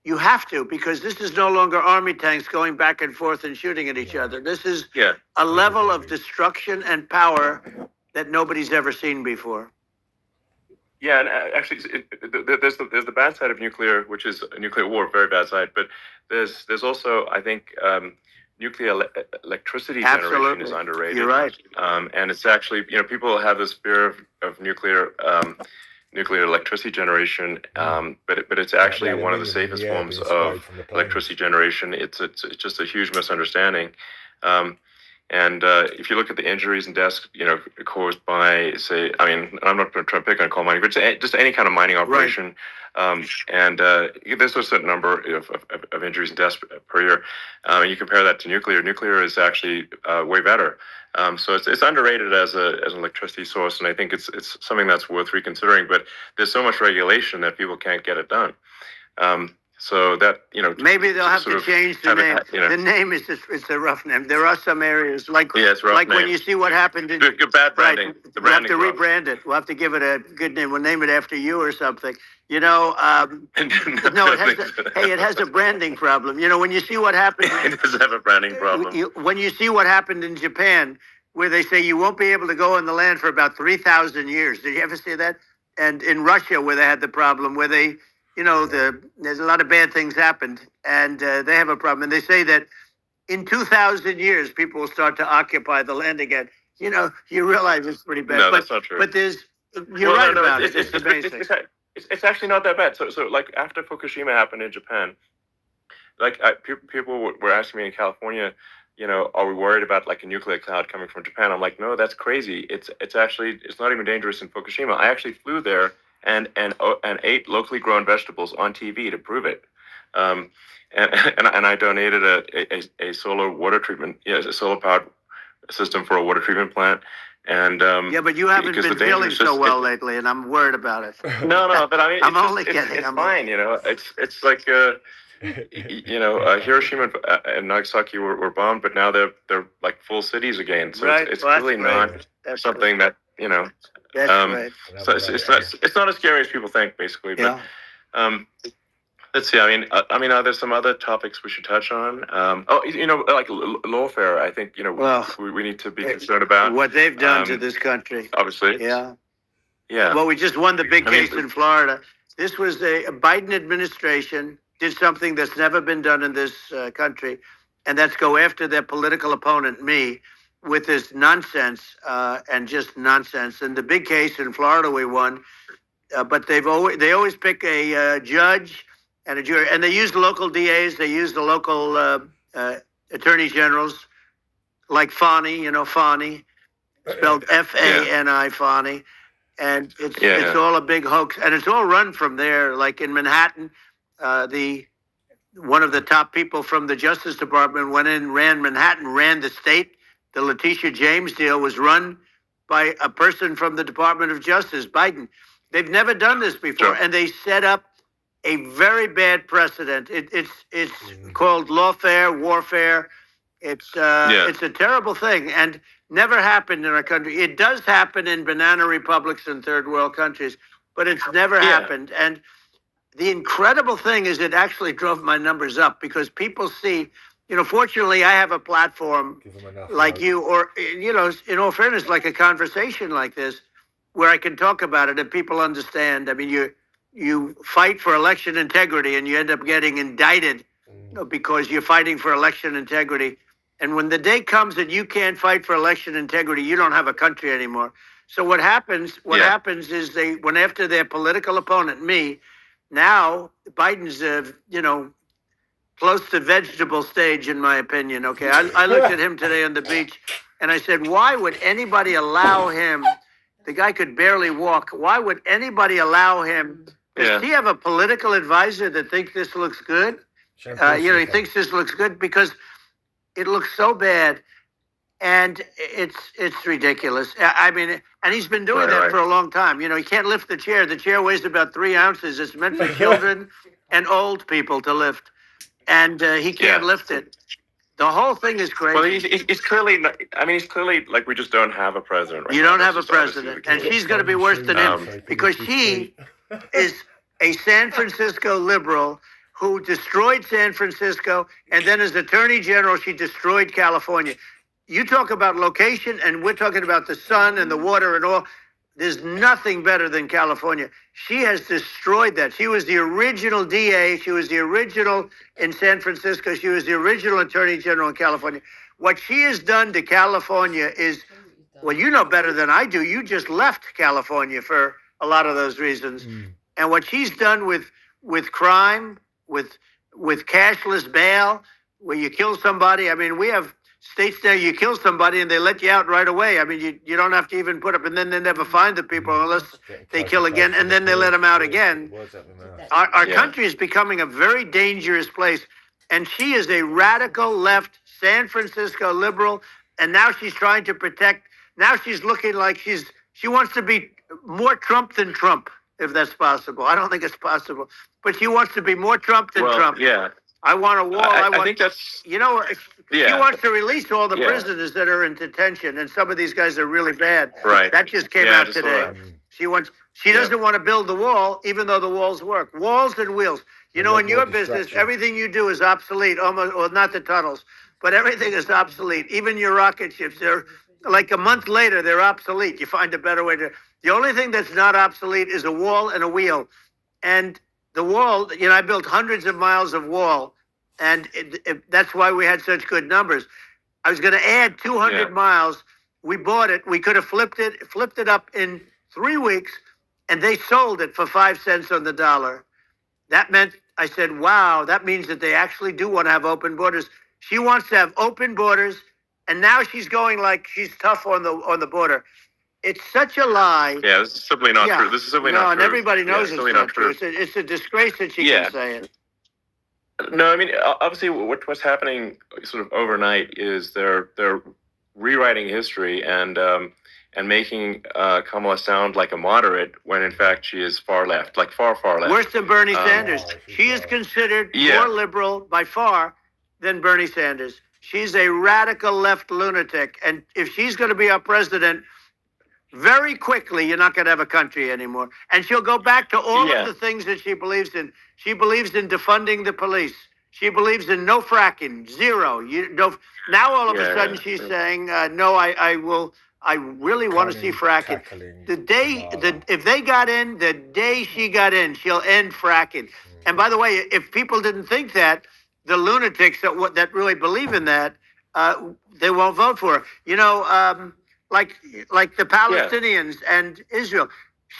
you have to, because this is no longer army tanks going back and forth and shooting at each other. This is a level of destruction and power that nobody's ever seen before. Yeah, and actually, there's the bad side of nuclear, which is a nuclear war, very bad side. But there's also, I think, nuclear electricity generation is Absolutely. underrated. You're right. And it's actually, people have this fear of nuclear electricity generation, but it's actually one of the safest forms of electricity generation. It's just a huge misunderstanding. And if you look at the injuries and deaths, caused by, say, I mean, I'm not going to try to pick on coal mining, but just any kind of mining operation. And there's a certain number of injuries and deaths per year. And you compare that to nuclear. Nuclear is actually way better. So it's underrated as an electricity source, and I think it's something that's worth reconsidering. But there's so much regulation that people can't get it done. So that, maybe they'll have to change the name. The name is it's a rough name. There are some areas it's rough name. When you see what happened in good bad branding. Right, the we'll have to branding's rebrand it. We'll have to give it a good name. We'll name it after you or something. No, it has a branding problem. When you see what happened, it does have a branding problem. When you see what happened in Japan, where they say you won't be able to go on the land for about 3,000 years. Did you ever see that? And in Russia, where they had the problem, where they there's a lot of bad things happened, and they have a problem. And they say that in 2,000 years, people will start to occupy the land again. You realize it's pretty bad. No, that's not true. But you're right about it. It's amazing. It's actually not that bad. So like after Fukushima happened in Japan, like people were asking me in California, are we worried about like a nuclear cloud coming from Japan? I'm like, no, that's crazy. It's not even dangerous in Fukushima. I actually flew there and ate locally grown vegetables on TV to prove it. And I donated a solar water treatment, a solar powered system for a water treatment plant. And but you haven't been feeling so well lately, and I'm worried about it. No, but I mean, I'm only kidding. It's fine, It's like Hiroshima and Nagasaki were bombed, but now they're like full cities again. So right. it's really not something that That's right. So it's not as scary as people think, basically. But let's see. I mean, are there some other topics we should touch on? Like lawfare. I think we need to be concerned about what they've done to this country. Obviously. Yeah. Yeah. Well, we just won the big case in Florida. This was a Biden administration did something that's never been done in this country, and that's go after their political opponent, me, with this nonsense and just nonsense. And the big case in Florida we won, but they always pick a judge and a jury, and they use the local DAs, they use the local attorney generals, like Fani, Fani, spelled Fani, Fani, and it's all a big hoax, and it's all run from there. Like in Manhattan, one of the top people from the Justice Department went in, ran Manhattan, ran the state. The Letitia James deal was run by a person from the Department of Justice, Biden. They've never done this before, and they set up a very bad precedent. It's called lawfare, warfare. It's a terrible thing, and never happened in our country. It does happen in banana republics and third world countries, but it's never happened. And the incredible thing is it actually drove my numbers up because people see, fortunately I have a platform like you, or, in all fairness, like a conversation like this where I can talk about it and people understand. I mean, you fight for election integrity and you end up getting indicted because you're fighting for election integrity. And when the day comes that you can't fight for election integrity, you don't have a country anymore. So what happens is they went after their political opponent, me. Now Biden's, close to vegetable stage, in my opinion. Okay, I looked at him today on the beach, and I said, "Why would anybody allow him? The guy could barely walk. Why would anybody allow him? Does he have a political advisor that thinks this looks good? He thinks this looks good because it looks so bad." And it's ridiculous. I mean, and he's been doing that for a long time. He can't lift the chair. The chair weighs about 3 ounces. It's meant for children and old people to lift, and he can't lift it. The whole thing is crazy. Well, he's clearly not, he's clearly like, we just don't have a president right now. You don't have a president, and she's going to be worse than him because she is a San Francisco liberal who destroyed San Francisco, and then as Attorney General, she destroyed California. You talk about location, and we're talking about the sun and the water and all. There's nothing better than California. She has destroyed that. She was the original DA. She was the original in San Francisco. She was the original Attorney General in California. What she has done to California is, well, you know better than I do. You just left California for a lot of those reasons. And what she's done with crime, with cashless bail, where you kill somebody. I mean, we have states there you kill somebody and they let you out right away. I mean, you don't have to even put up, and then they never find the people unless they kill again, and then they let them out again. Our country is becoming a very dangerous place, and she is a radical left San Francisco liberal, and now she's trying to protect. Now she's looking like she wants to be more Trump than Trump, if that's possible. I don't think it's possible, but she wants to be more Trump than Trump. Yeah. I want a wall. I think that's, she wants to release all the prisoners that are in detention, and some of these guys are really bad. Right. That just came out today. She doesn't want to build the wall, even though the walls work. Walls and wheels. In your business, everything you do is obsolete. Almost, well, not the tunnels, but everything is obsolete. Even your rocket ships, they're like a month later, they're obsolete. You find a better way to. The only thing that's not obsolete is a wall and a wheel, and the wall, I built hundreds of miles of wall, and that's why we had such good numbers. I was going to add 200 miles. We bought it. We could have flipped it up in 3 weeks, and they sold it for 5 cents on the dollar. That meant, I said, wow, that means that they actually do want to have open borders. She wants to have open borders, and now she's going like she's tough on the border. It's such a lie. Yeah, this is simply not true. This is simply not true. No, and everybody knows it's not true. It's a disgrace that she can say it. No, I mean, obviously, what's happening sort of overnight is they're rewriting history and making Kamala sound like a moderate when in fact she is far left, like far left. Worse than Bernie Sanders. She is considered more liberal by far than Bernie Sanders. She's a radical left lunatic, and if she's going to be our president, very quickly, you're not going to have a country anymore. And she'll go back to all of the things that she believes in. She believes in defunding the police. She believes in no fracking, zero. Now all of a sudden she's saying, no, I really want to see fracking. If they got in, the day she got in, she'll end fracking. And by the way, if people didn't think that, the lunatics that really believe in that, they won't vote for her. Like the Palestinians and Israel.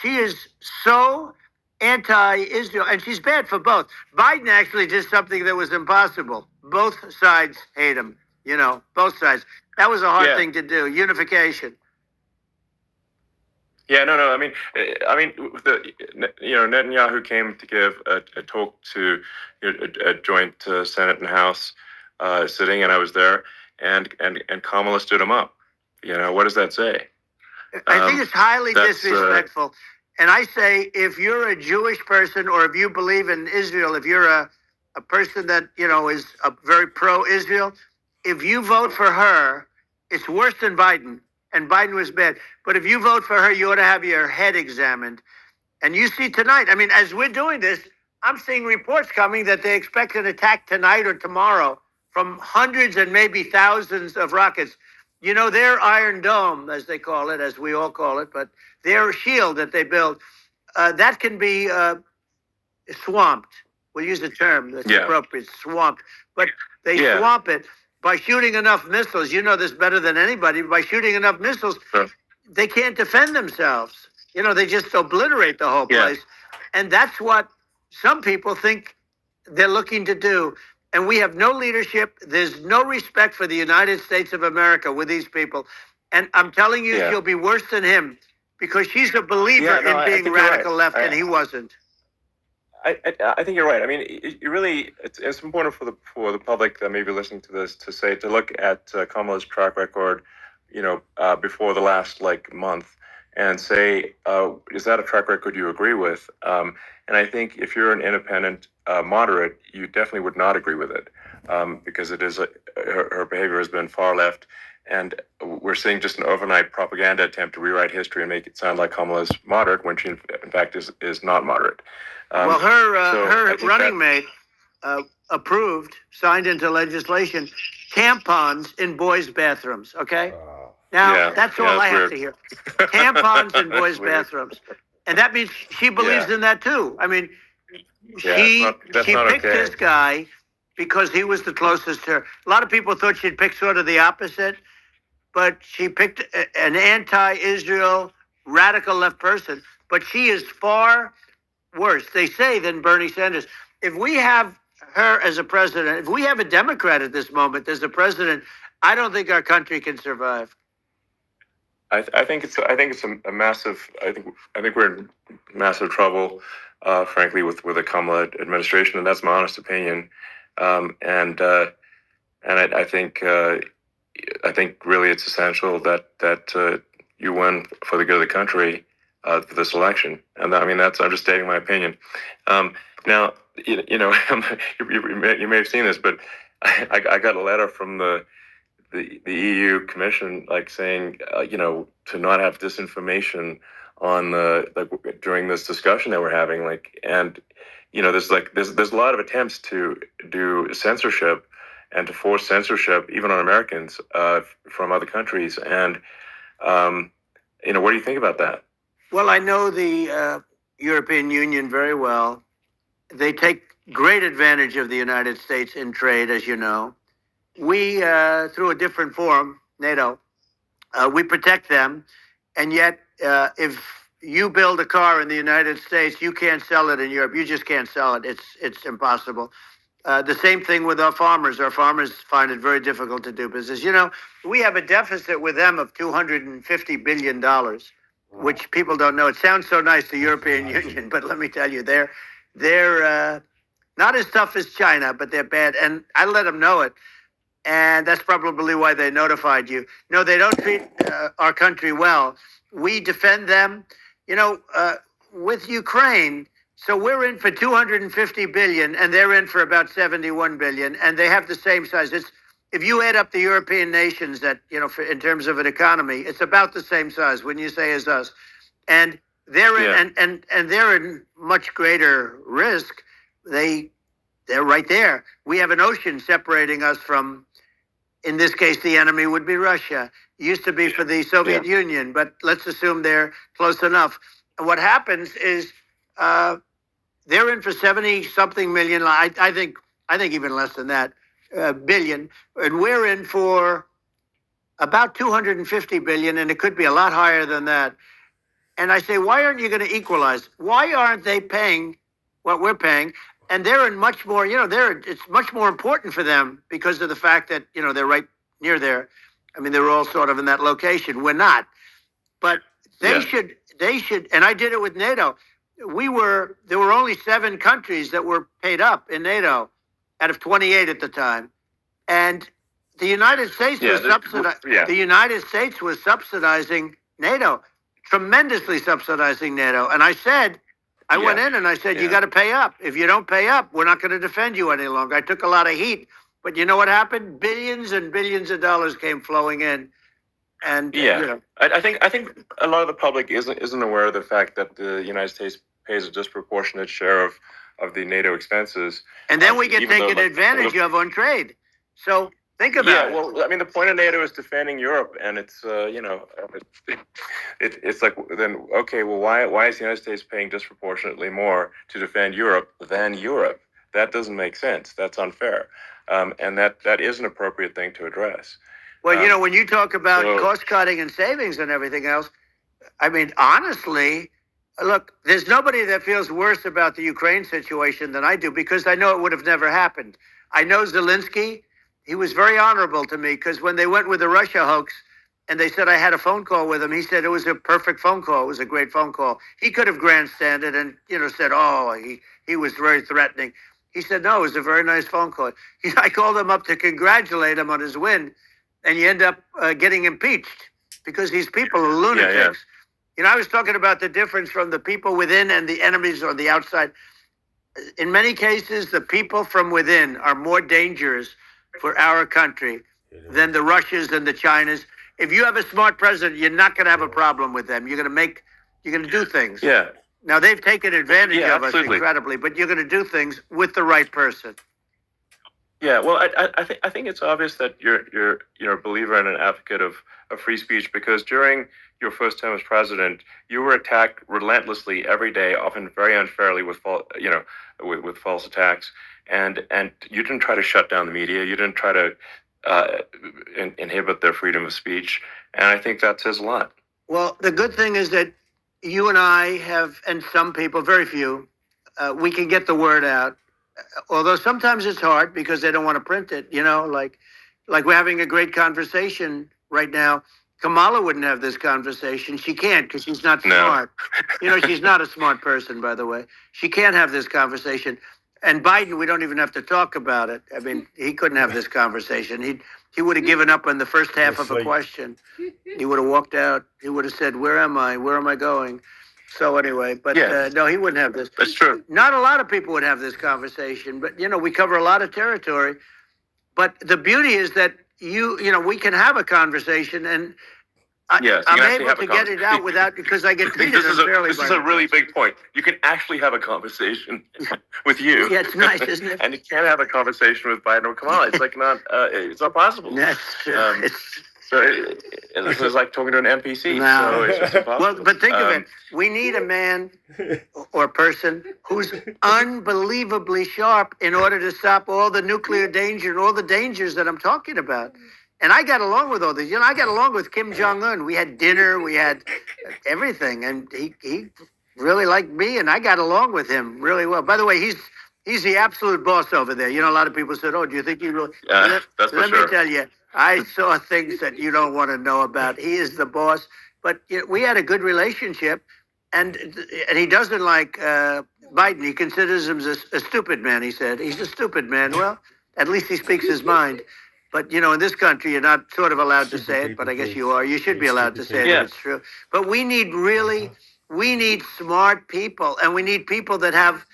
She is so anti-Israel, and she's bad for both. Biden actually did something that was impossible. Both sides hate him, both sides. That was a hard thing to do, unification. Yeah, no. I mean, Netanyahu came to give a talk to a joint Senate and House sitting, and I was there, and Kamala stood him up. What does that say? I think it's highly disrespectful. And I say, if you're a Jewish person or if you believe in Israel, if you're a person that, is a very pro-Israel, if you vote for her, it's worse than Biden. And Biden was bad. But if you vote for her, you ought to have your head examined. And you see tonight, I mean, as we're doing this, I'm seeing reports coming that they expect an attack tonight or tomorrow from hundreds and maybe thousands of rockets. Their Iron Dome, as they call it, as we all call it, but their shield that they build, that can be swamped. We'll use a term that's appropriate, swamped. But they swamp it by shooting enough missiles. You know this better than anybody. By shooting enough missiles, they can't defend themselves. They just obliterate the whole place. And that's what some people think they're looking to do. And we have no leadership. There's no respect for the United States of America with these people. And I'm telling you, she'll be worse than him because she's a believer in being radical left, and he wasn't. I think you're right. I mean, it's important for the public that may be listening to this to look at Kamala's track record, before the last month, and say, is that a track record you agree with? And I think if you're an independent moderate, you definitely would not agree with it, because it is her behavior has been far left, and we're seeing just an overnight propaganda attempt to rewrite history and make it sound like Kamala's moderate when she in fact is not moderate. Well, her running mate approved, signed into legislation, tampons in boys' bathrooms. Okay. Now, that's all I have to hear. Tampons in boys' bathrooms. And that means she believes in that too. I mean, she picked this guy because he was the closest to her. A lot of people thought she'd pick sort of the opposite, but she picked an anti-Israel radical left person. But she is far worse, they say, than Bernie Sanders. If we have her as a president, if we have a Democrat at this moment as a president, I don't think our country can survive. I think it's a massive. I think we're in massive trouble, frankly, with the Kamala administration, and that's my honest opinion. And I think really it's essential that you win for the good of the country for this election, and I mean I'm just stating my opinion. Now you know you may have seen this, but I got a letter from the EU Commission, like saying, to not have disinformation on during this discussion that we're having, and there's a lot of attempts to do censorship and to force censorship even on Americans from other countries, and what do you think about that? Well, I know the European Union very well. They take great advantage of the United States in trade, as you know. We, through a different forum, NATO, we protect them. And yet, if you build a car in the United States, you can't sell it in Europe. You just can't sell it. It's impossible. The same thing with our farmers. Our farmers find it very difficult to do business. We have a deficit with them of $250 billion, which people don't know. It sounds so nice, the European Union, but let me tell you, they're not as tough as China, but they're bad. And I let them know it. And that's probably why they notified you. No, they don't treat our country well. We defend them, with Ukraine. So we're in for 250 billion, and they're in for about 71 billion, and they have the same size. If you add up the European nations that in terms of an economy, it's about the same size. When you say as us, and they're in, and they're in much greater risk. They're right there. We have an ocean separating us from. In this case, the enemy would be Russia. It used to be for the Soviet Union, but let's assume they're close enough. And what happens is they're in for 70-something million. I think even less than that, billion, and we're in for about 250 billion, and it could be a lot higher than that. And I say, why aren't you going to equalize? Why aren't they paying what we're paying? And they're in much more, it's much more important for them because of the fact that, they're right near there. I mean, they're all sort of in that location. We're not. But they should, and I did it with NATO. There were only 7 countries that were paid up in NATO out of 28 at the time. And the United States the United States was subsidizing NATO, tremendously subsidizing NATO. And I said, I went in and I said, you got to pay up. If you don't pay up, we're not going to defend you any longer. I took a lot of heat, but you know what happened? Billions and billions of dollars came flowing in. And I think a lot of the public isn't aware of the fact that the United States pays a disproportionate share of the NATO expenses. And then we get taken advantage of on trade. So think about it. Yeah, well, I mean, the point of NATO is defending Europe, and it's it's like, then okay, well, why is the United States paying disproportionately more to defend Europe than Europe? That doesn't make sense. That's unfair, and that is an appropriate thing to address. Well, when you talk about cost cutting and savings and everything else, I mean, honestly, look, there's nobody that feels worse about the Ukraine situation than I do, because I know it would have never happened. I know Zelensky. He was very honorable to me, because when they went with the Russia hoax and they said I had a phone call with him, he said it was a perfect phone call. It was a great phone call. He could have grandstanded and, said, he was very threatening. He said, no, it was a very nice phone call. I called him up to congratulate him on his win, and you end up getting impeached because these people are lunatics. I was talking about the difference from the people within and the enemies on the outside. In many cases, the people from within are more dangerous for our country than the Russians and the Chinas. If you have a smart president, you're not going to have a problem with them. You're going to do things. Yeah. Now, they've taken advantage of absolutely. us incredibly, but you're going to do things with the right person. Yeah, well, I think it's obvious that you're a believer and an advocate of free speech, because during your first term as president, you were attacked relentlessly every day, often very unfairly with with false attacks, and you didn't try to shut down the media. You didn't try to uh, inhibit their freedom of speech, and I think that says a lot. Well, the good thing is that you and I have, and some people, very few, we can get the word out. Although sometimes it's hard because they don't want to print it. Like we're having a great conversation right now. Kamala wouldn't have this conversation. She can't because she's not No. smart. She's not a smart person, by the way. She can't have this conversation. And Biden, we don't even have to talk about it. I mean, he couldn't have this conversation. He would have given up on the first half of a question. He would have walked out. He would have said, "Where am I? Where am I going?" So anyway, but Yeah. no, he wouldn't have this. That's true. Not a lot of people would have this conversation, but we cover a lot of territory. But the beauty is that we can have a conversation, and Yes, I'm you actually able have to a get it out without because I get treated unfairly. This is a really big point. You can actually have a conversation with you. Yeah, it's nice, isn't it? And you can't have a conversation with Biden or Kamala. It's like it's not possible. That's true. So it's like talking to an NPC. No. So it's just impossible. Well, but think of it. We need a man or person who's unbelievably sharp in order to stop all the nuclear danger and all the dangers that I'm talking about. And I got along with all these. I got along with Kim Jong-un. We had dinner. We had everything. And he really liked me, and I got along with him really well. By the way, he's the absolute boss over there. A lot of people said, "Oh, do you think he really?" That's for Let sure. me tell you, I saw things that you don't want to know about. He is the boss. But we had a good relationship, and he doesn't like Biden. He considers him a stupid man. He said he's a stupid man. Well, at least he speaks his mind. But in this country, you're not sort of allowed to say it. But I guess you are. You should be allowed to say it if it's true. But we need smart people, and we need people that have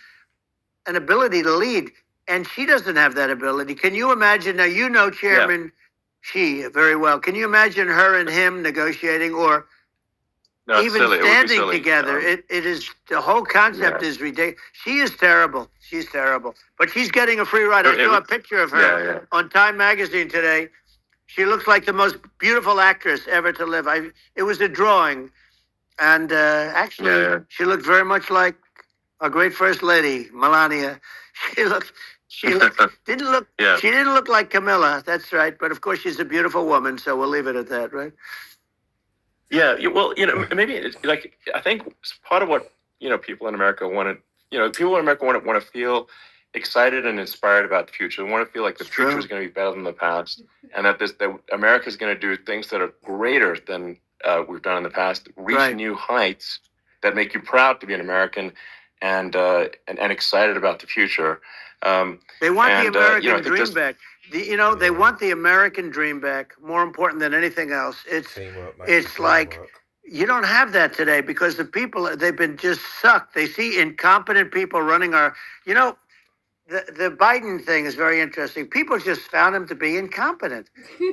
an ability to lead. And she doesn't have that ability. Can you imagine? Now, Chairman Xi very well. Can you imagine her and him negotiating or even standing together? It is, the whole concept is ridiculous. She is terrible. She's terrible. But she's getting a free ride. I saw a picture of her on Time Magazine today. She looks like the most beautiful actress ever to live. It was a drawing. And actually, she looked very much like a great first lady, Melania. She didn't look like Camilla. That's right. But of course, she's a beautiful woman. So we'll leave it at that, right? Yeah. Well, maybe it's like, I think part of what people in America want to feel excited and inspired about the future. They want to feel like the future is going to be better than the past, and that America is going to do things that are greater than we've done in the past, reach new heights that make you proud to be an American, and excited about the future. They want the American dream back. They want the American dream back. More important than anything else. It's like you don't have that today because the people, they've been just sucked. They see incompetent people running our. The Biden thing is very interesting. People just found him to be incompetent,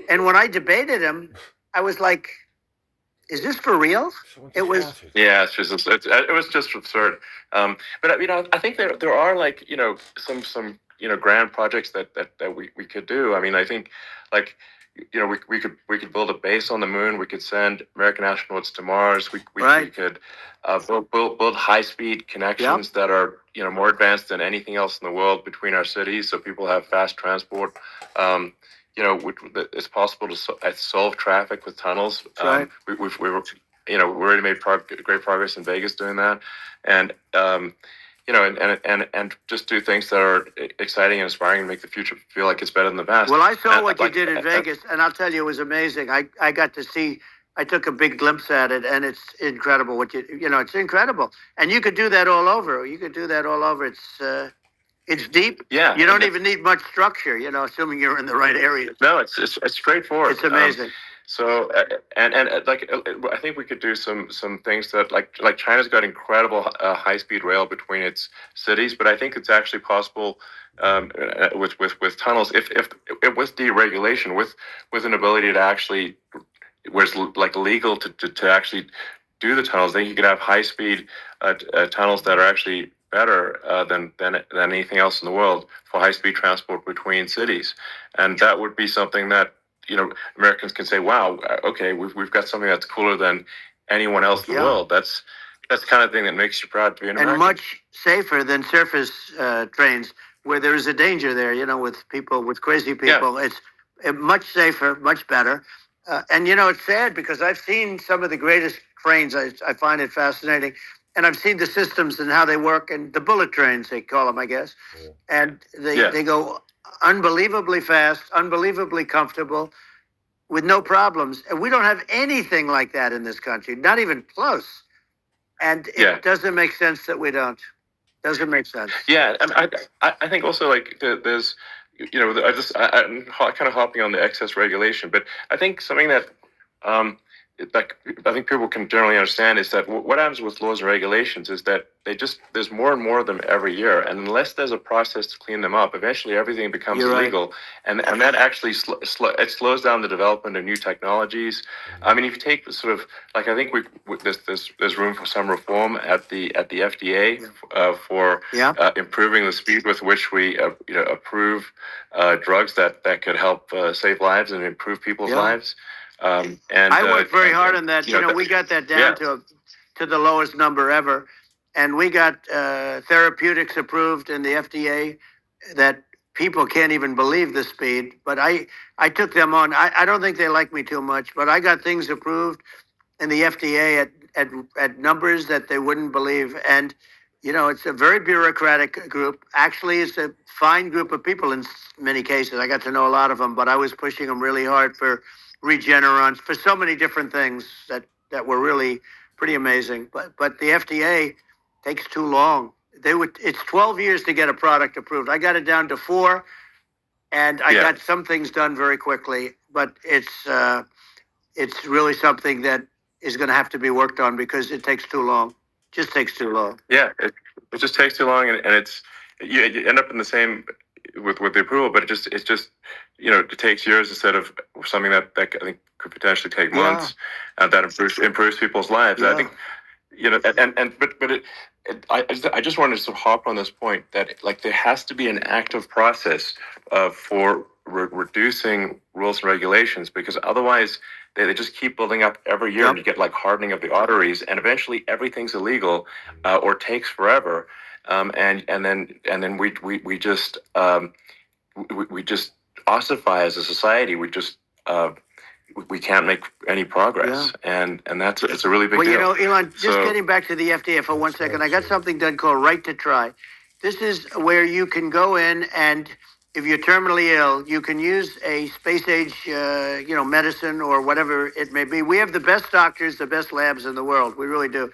and when I debated him, I was like, "Is this for real?" It was. Yeah, it was just absurd. But I think there are like some grand projects that we could do. I mean, I think like we could build a base on the moon. We could send American astronauts to Mars. We could build high speed connections that are more advanced than anything else in the world between our cities, so people have fast transport. It's possible to solve traffic with tunnels. We've already made great progress in Vegas doing that, and and just do things that are exciting and inspiring and make the future feel like it's better than the past. Well, I saw what you did in Vegas, and I'll tell you, it was amazing. I got to see. I took a big glimpse at it, and it's incredible. It's incredible, and you could do that all over. It's deep. Yeah, you don't even need much structure. Assuming you're in the right area. No, it's straightforward. It's amazing. So like I think we could do some things that like China's got incredible high speed rail between its cities, but I think it's actually possible with tunnels if with deregulation, with an ability to actually where it's like legal to actually do the tunnels. Then you could have high speed tunnels that are actually better than anything else in the world for high-speed transport between cities, and that would be something that Americans can say, "Wow, okay, we've got something that's cooler than anyone else in the world." That's the kind of thing that makes you proud to be an American. And much safer than surface trains, where there is a danger there. With people, with crazy people, it's much safer, much better. And it's sad because I've seen some of the greatest trains. I find it fascinating, and I've seen the systems and how they work, and the bullet trains they call them, I guess. Yeah. And they go unbelievably fast, unbelievably comfortable, with no problems. And we don't have anything like that in this country, not even close. And it doesn't make sense that we don't. Doesn't make sense. Yeah, and I think also like there's I'm kind of hopping on the excess regulation, but I think something that like I think people can generally understand is that what happens with laws and regulations is that there's more and more of them every year, and unless there's a process to clean them up, eventually everything becomes illegal, and that actually it slows down the development of new technologies. I mean, if you take sort of like I think there's room for some reform at the FDA for improving the speed with which we approve drugs that could help save lives and improve people's lives. And I worked very hard on that. We got that down to the lowest number ever, and we got therapeutics approved in the FDA that people can't even believe the speed. But I took them on. I don't think they like me too much, but I got things approved in the FDA at numbers that they wouldn't believe. And it's a very bureaucratic group. Actually, it's a fine group of people in many cases. I got to know a lot of them, but I was pushing them really hard for Regeneron, for so many different things that were really pretty amazing. But the FDA takes too long. It's 12 years to get a product approved. I got it down to 4, and I got some things done very quickly. But it's really something that is going to have to be worked on because it takes too long. Just takes too long. Yeah, it just takes too long, and it's you end up in the same with the approval, but it just it takes years instead of something that I think could potentially take months, and that improves people's lives. I think I just wanted to sort of hop on this point that like there has to be an active process for reducing rules and regulations, because otherwise they just keep building up every year, and you get like hardening of the arteries, and eventually everything's illegal or takes forever, and then we just ossify as a society. We can't make any progress, and it's a really big deal. Well, Elon, just getting back to the FDA for 1 second, I got something done called Right to Try. This is where you can go in, and if you're terminally ill, you can use a space-age, medicine or whatever it may be. We have the best doctors, the best labs in the world. We really do.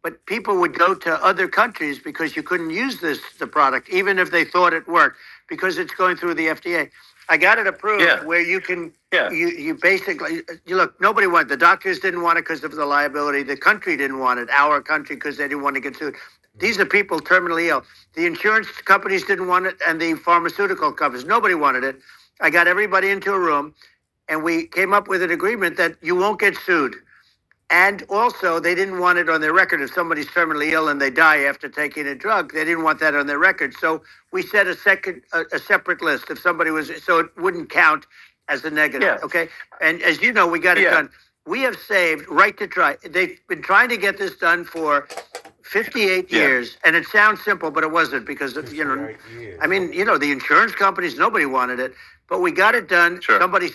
But people would go to other countries because you couldn't use the product, even if they thought it worked, because it's going through the FDA. I got it approved where you can, you basically, look, nobody wanted, the doctors didn't want it because of the liability. The country didn't want it, our country, because they didn't want to get sued. These are people terminally ill. The insurance companies didn't want it, and the pharmaceutical companies, nobody wanted it. I got everybody into a room, and we came up with an agreement that you won't get sued. And also, they didn't want it on their record. If somebody's terminally ill and they die after taking a drug, they didn't want that on their record. So we set a separate list if somebody was, so it wouldn't count as a negative. Okay. And as you know, we got it done. We have saved Right to Try. They've been trying to get this done for 58 years, and it sounds simple, but it wasn't, because the insurance companies, nobody wanted it, but we got it done. Sure. Somebody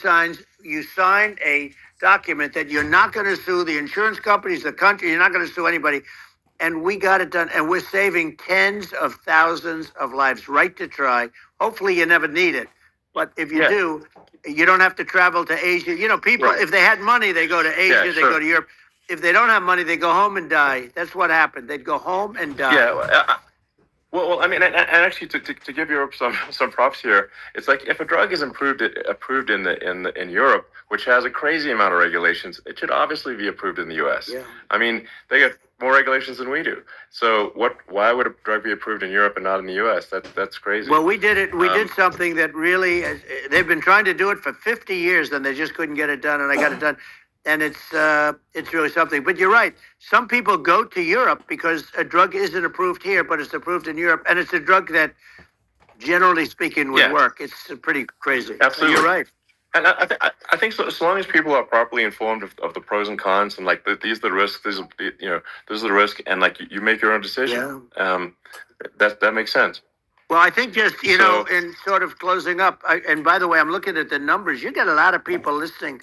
you signed a document that you're not going to sue the insurance companies, the country, you're not going to sue anybody. And we got it done, and we're saving tens of thousands of lives. Right to Try. Hopefully you never need it, but if you do, you don't have to travel to Asia. People, if they had money, they go to Asia, they go to Europe. If they don't have money, they go home and die. That's what happened. They'd go home and die. Yeah. Well, I mean, and actually, to give Europe some props here, it's like if a drug is approved in Europe, which has a crazy amount of regulations, it should obviously be approved in the U.S. Yeah. I mean, they get more regulations than we do. So why would a drug be approved in Europe and not in the U.S.? That's crazy. Well, we did it. We did something that really, they've been trying to do it for 50 years, and they just couldn't get it done, and I got it done. and it's really something. But you're right. Some people go to Europe because a drug isn't approved here, but it's approved in Europe, and it's a drug that, generally speaking, would work. It's pretty crazy. Absolutely. You're right. And I think so, as long as people are properly informed of the pros and cons, and like these are the risks, this is the risk, and like you make your own decision. Yeah. That makes sense. Well, I think just, in sort of closing up, and by the way, I'm looking at the numbers. You got a lot of people listening.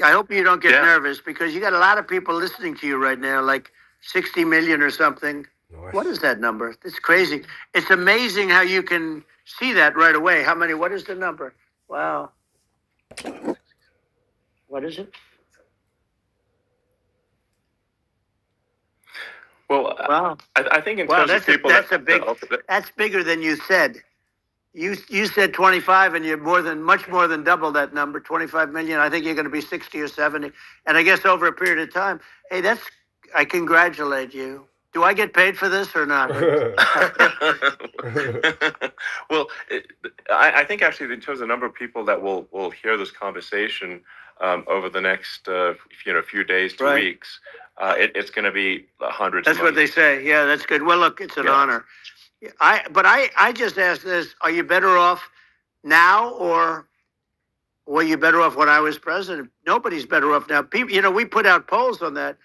I hope you don't get nervous, because you got a lot of people listening to you right now, like 60 million or something. Nice. What is that number? It's crazy. It's amazing how you can see that right away. How many? What is the number? Wow. What is it? Well, wow. I think in terms of people, that's bigger than you said. You said 25, and you're much more than double that number, 25 million. I think you're going to be 60 or 70, and I guess over a period of time. Hey, I congratulate you. Do I get paid for this or not? Well, I think actually in terms of the number of people that will hear this conversation over the next few days to weeks, it's going to be hundreds. That's what they say. Yeah, that's good. Well, look, it's an honor. I just asked this: are you better off now, or were you better off when I was president? Nobody's better off now. People, we put out polls on that,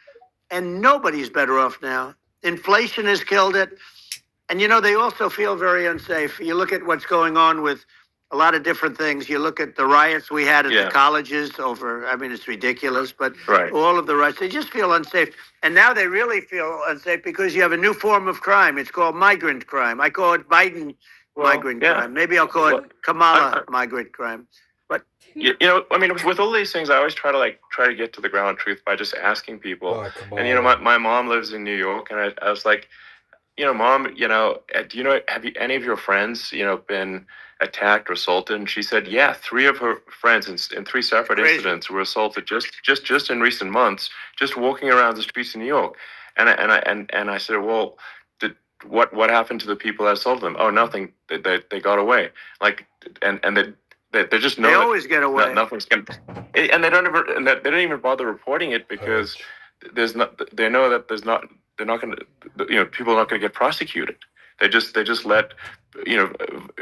and nobody's better off now. Inflation has killed it. And, they also feel very unsafe. You look at what's going on with a lot of different things. You look at the riots we had at the colleges it's ridiculous, but all of the riots, they just feel unsafe. And now they really feel unsafe because you have a new form of crime. It's called migrant crime. I call it Biden migrant crime. Maybe I'll call it Kamala migrant crime. But with all these things, I always try to get to the ground truth by just asking people. And my mom lives in New York, and I was like, Mom, have any of your friends, been attacked or assaulted? And she said, yeah, 3 of her friends in 3 separate incidents were assaulted just in recent months, just walking around the streets of New York. And I said, well, what happened to the people that assaulted them? Oh, nothing. They got away. They just know they always get away. Nothing's going to, and they don't even bother reporting it because they know that they're not going to, people are not going to get prosecuted. They just let,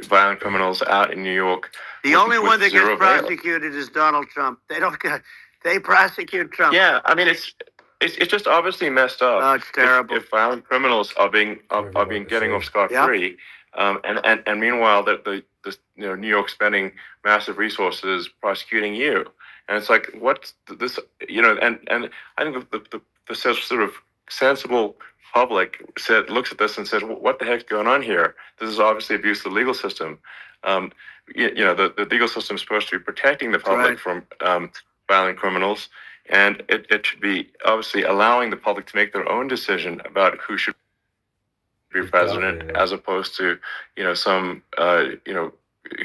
violent criminals out in New York. The only one that gets prosecuted is Donald Trump. They prosecute Trump. Yeah, it's just obviously messed up. Oh, it's terrible. If violent criminals are getting off scot-free, and meanwhile the New York spending massive resources prosecuting you, and it's like, what's this? And I think the sort of sensible public looks at this and says, what the heck's going on here? This is obviously abuse of the legal system. The legal system is supposed to be protecting the public from violent criminals, and it should be obviously allowing the public to make their own decision about who should be president, as opposed to some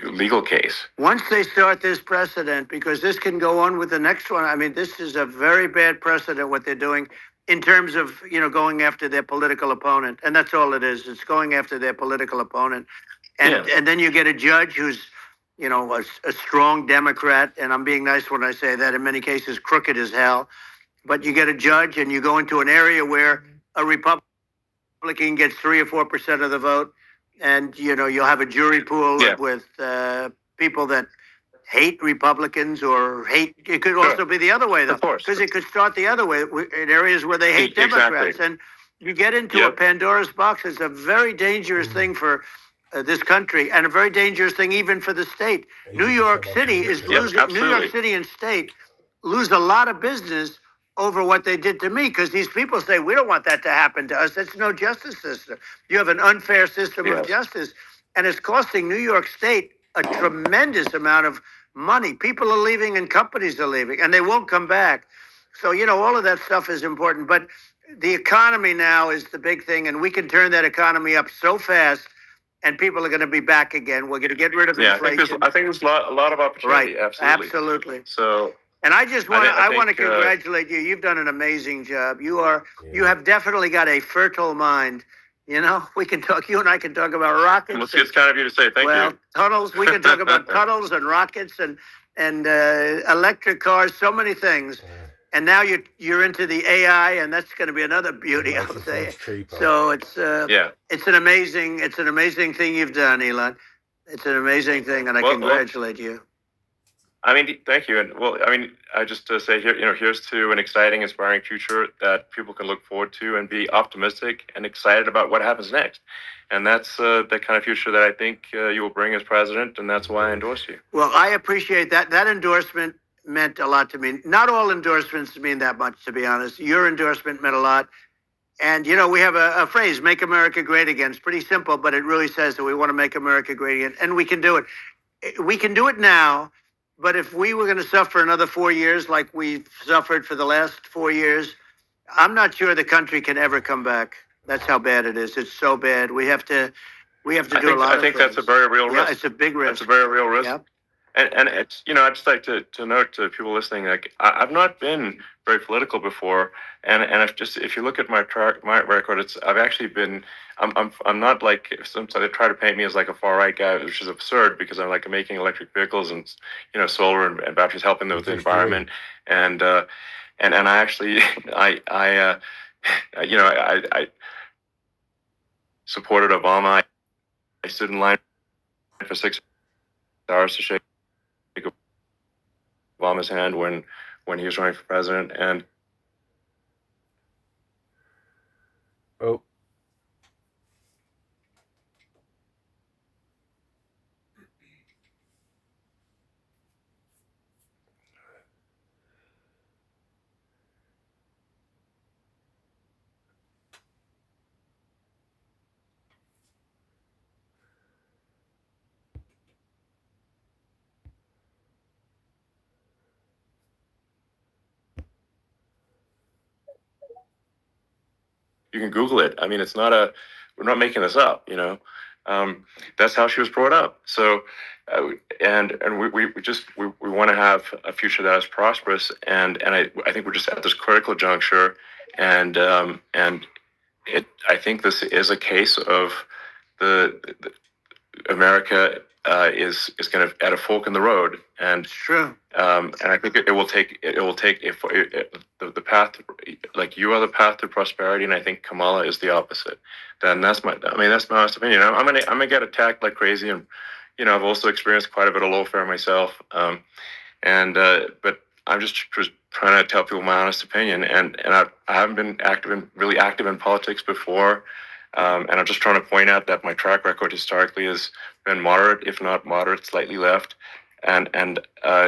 legal case. Once they start this precedent, because this can go on with the next one. This is a very bad precedent what they're doing in terms of going after their political opponent, and that's all it is. It's going after their political opponent, and then you get a judge who's a strong Democrat, and I'm being nice when I say that. In many cases, crooked as hell. But you get a judge, and you go into an area where a Republican gets 3 or 4% of the vote, and you'll have a jury pool with people that hate Republicans or hate. It could also be the other way, though, because it could start the other way in areas where they hate Democrats, and you get into a Pandora's box. It's a very dangerous thing for this country, and a very dangerous thing even for the state. New York City is losing. New York City and state lose a lot of business over what they did to me, because these people say, we don't want that to happen to us. That's no justice system. You have an unfair system of justice, and it's costing New York State a tremendous amount of money. People are leaving and companies are leaving, and they won't come back. So, all of that stuff is important. But the economy now is the big thing, and we can turn that economy up so fast, and people are going to be back again. We're going to get rid of inflation. I think there's a lot of opportunity. Right, absolutely. So, and I just want to congratulate you. You've done an amazing job. You have definitely got a fertile mind. We can talk. You and I can talk about rockets. It's kind of you to say thank you. Tunnels. We can talk about tunnels and rockets and electric cars. So many things. and now you're into the AI, and that's going to be another beauty, I'll say. So it's an amazing thing you've done, Elon. It's an amazing thing, and I congratulate you. I mean, thank you. And well, I mean, I just to say here, here's to an exciting, inspiring future that people can look forward to and be optimistic and excited about what happens next. And that's the kind of future that I think you will bring as president, and that's why I endorse you. Well, I appreciate that. That endorsement meant a lot to me. Not all endorsements mean that much, to be honest. Your endorsement meant a lot. And, we have a phrase, make America great again. It's pretty simple, but it really says that we want to make America great again. And we can do it. We can do it now. But if we were going to suffer another 4 years like we've suffered for the last 4 years, I'm not sure the country can ever come back. That's how bad it is. It's so bad. We have to do a lot of things. I think that's a very real risk. Yeah, it's a big risk. It's a very real risk. Yep. And it's, I'd just like to note to people listening, like I've not been very political before, and if you look at my record, I've actually been, I'm not like, sometimes they try to paint me as like a far right guy, which is absurd because I'm like making electric vehicles and solar and batteries, helping with the environment, and I actually I supported Obama. I stood in line for 6 hours to shake Obama's hand when he was running for president, and you can Google it. I mean, we're not making this up, that's how she was brought up. So, and we want to have a future that is prosperous. And I think we're just at this critical juncture. And I think this is a case of the America is kind of at a fork in the road, and true. And I think it will take the path, like you are the path to prosperity, and I think Kamala is the opposite. Then that's my honest opinion. I'm gonna get attacked like crazy, and I've also experienced quite a bit of lawfare myself. But I'm just trying to tell people my honest opinion, and I haven't been really active in politics before. And I'm just trying to point out that my track record historically has been moderate, if not moderate, slightly left. And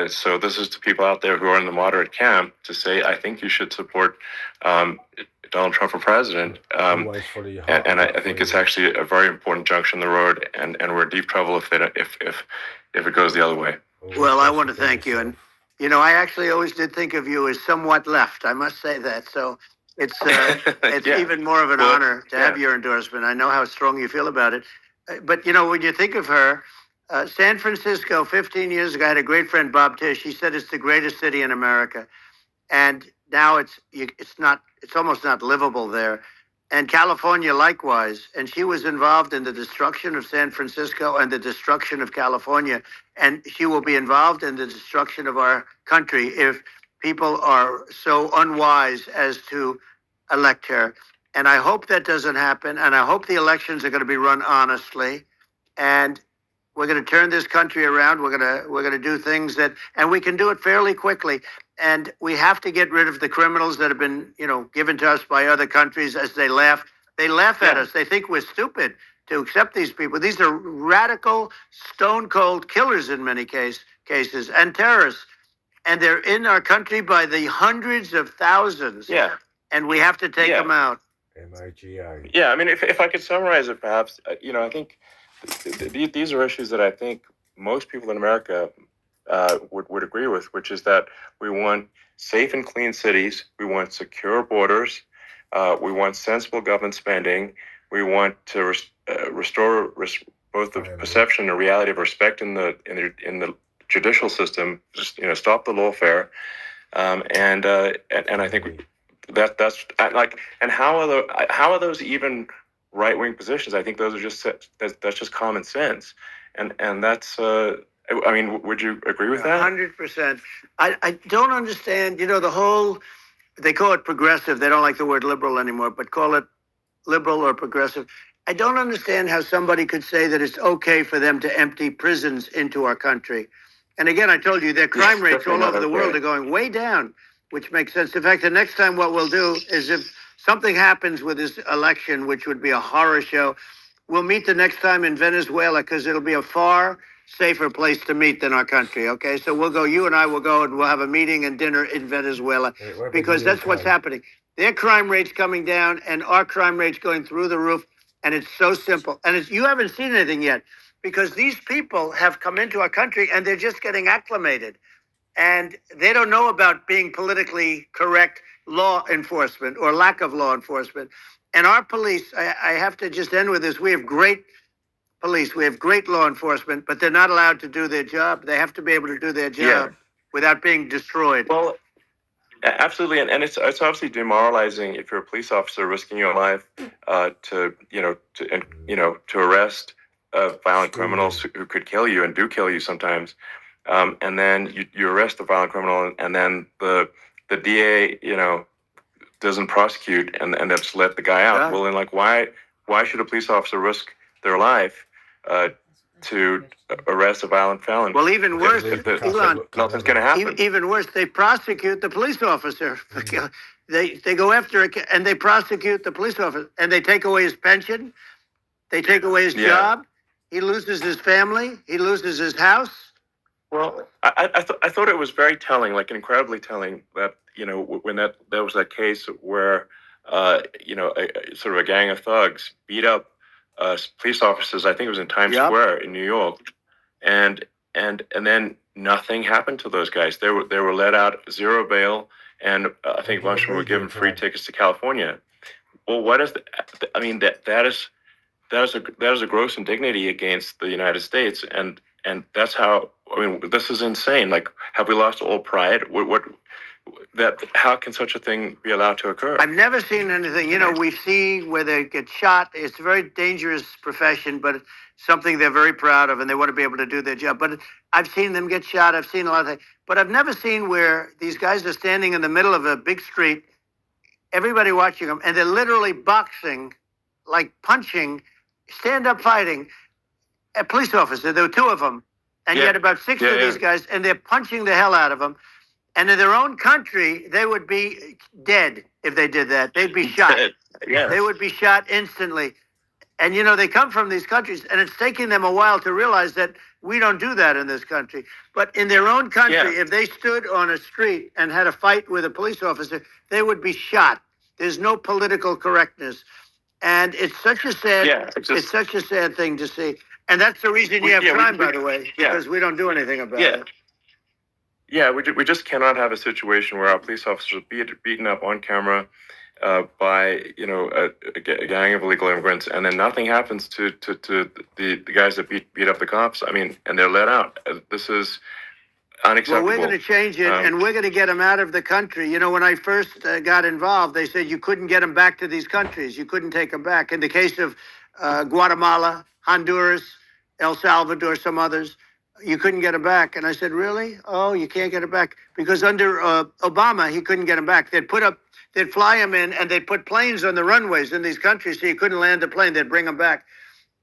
so this is to people out there who are in the moderate camp to say, I think you should support Donald Trump for president. And I think it's actually a very important junction in the road, and we're in deep trouble if it goes the other way. Well, I want to thank you. And, I actually always did think of you as somewhat left. I must say that. So it's even more of an honor to have your endorsement. I know how strong you feel about it. But, when you think of her, San Francisco, 15 years ago, I had a great friend, Bob Tish. He said it's the greatest city in America. And now it's almost not livable there. And California likewise. And she was involved in the destruction of San Francisco and the destruction of California. And she will be involved in the destruction of our country if people are so unwise as to elect her. And I hope that doesn't happen. And I hope the elections are going to be run honestly. And we're going to turn this country around. We're going to do things and we can do it fairly quickly. And we have to get rid of the criminals that have been, given to us by other countries as they laugh. They laugh at us. They think we're stupid to accept these people. These are radical, stone cold killers in many cases and terrorists. And they're in our country by the hundreds of thousands. Yeah. And we have to take them out. MIGI. Yeah, I mean, if I could summarize it, perhaps, I think these are issues that I think most people in America would agree with, which is that we want safe and clean cities, we want secure borders, we want sensible government spending, we want to restore both the perception and reality of respect in the judicial system, just stop the lawfare, and I think that's like, and how are those even right-wing positions? I think those are that's just common sense, and that's I mean, would you agree with that? 100%. I don't understand, the whole, they call it progressive. They don't like the word liberal anymore, but call it liberal or progressive. I don't understand how somebody could say that it's okay for them to empty prisons into our country. And again, I told you their crime rates all over the world are going way down, which makes sense. In fact, the next time what we'll do is if something happens with this election, which would be a horror show, we'll meet the next time in Venezuela because it'll be a far safer place to meet than our country. Okay, so we'll go. You and I will go, and we'll have a meeting and dinner in Venezuela because that's what's happening. Their crime rates coming down, and our crime rates going through the roof. And it's so simple. And you haven't seen anything yet because these people have come into our country and they're just getting acclimated. And they don't know about being politically correct law enforcement or lack of law enforcement. And our police, I have to just end with this. We have great police. We have great law enforcement, but they're not allowed to do their job. They have to be able to do their job without being destroyed. Well, absolutely, and it's obviously demoralizing if you're a police officer risking your life to arrest violent criminals who could kill you and do kill you sometimes, and then you arrest the violent criminal, and then the DA doesn't prosecute and they just let the guy out. Yeah. Well, then why should a police officer risk their life to arrest a violent felon? Well, even worse, Elon, nothing's going to happen. Even worse, they prosecute the police officer. They go after it and they prosecute the police officer and they take away his pension. They take away his job. He loses his family. He loses his house. Well, I thought it was very telling, like incredibly telling, that when there was that case where sort of a gang of thugs beat up police officers. I think it was in Times Square in New York, and then nothing happened to those guys. They were let out, zero bail, and I think a bunch of them were given free tickets to California. Well, what is I mean, that is a gross indignity against the United States, and that's how. I mean, this is insane. Like, have we lost all pride? How can such a thing be allowed to occur? I've never seen anything. We see where they get shot. It's a very dangerous profession, but it's something they're very proud of, and they want to be able to do their job. But I've seen them get shot. I've seen a lot of things. But I've never seen where these guys are standing in the middle of a big street, everybody watching them, and they're literally boxing, like punching, stand-up fighting, a police officer. There were two of them. And you had about six of these guys, and they're punching the hell out of them. And in their own country, they would be dead if they did that. They'd be shot. They would be shot instantly. And, they come from these countries, and it's taking them a while to realize that we don't do that in this country. But in their own country, if they stood on a street and had a fight with a police officer, they would be shot. There's no political correctness. And it's such a sad, it's such a sad thing to see. And that's the reason you have crime, by the way, because we don't do anything about it. Yeah, we just cannot have a situation where our police officers are beaten up on camera by a gang of illegal immigrants, and then nothing happens to the guys that beat up the cops. I mean, and they're let out. This is unacceptable. Well, we're going to change it, and we're going to get them out of the country. When I first got involved, they said you couldn't get them back to these countries. You couldn't take them back. In the case of Guatemala, Honduras, El Salvador, some others, you couldn't get them back. And I said, really? Oh, you can't get them back? Because under Obama, he couldn't get them back. They'd fly them in, and they'd put planes on the runways in these countries so you couldn't land a plane. They'd bring them back.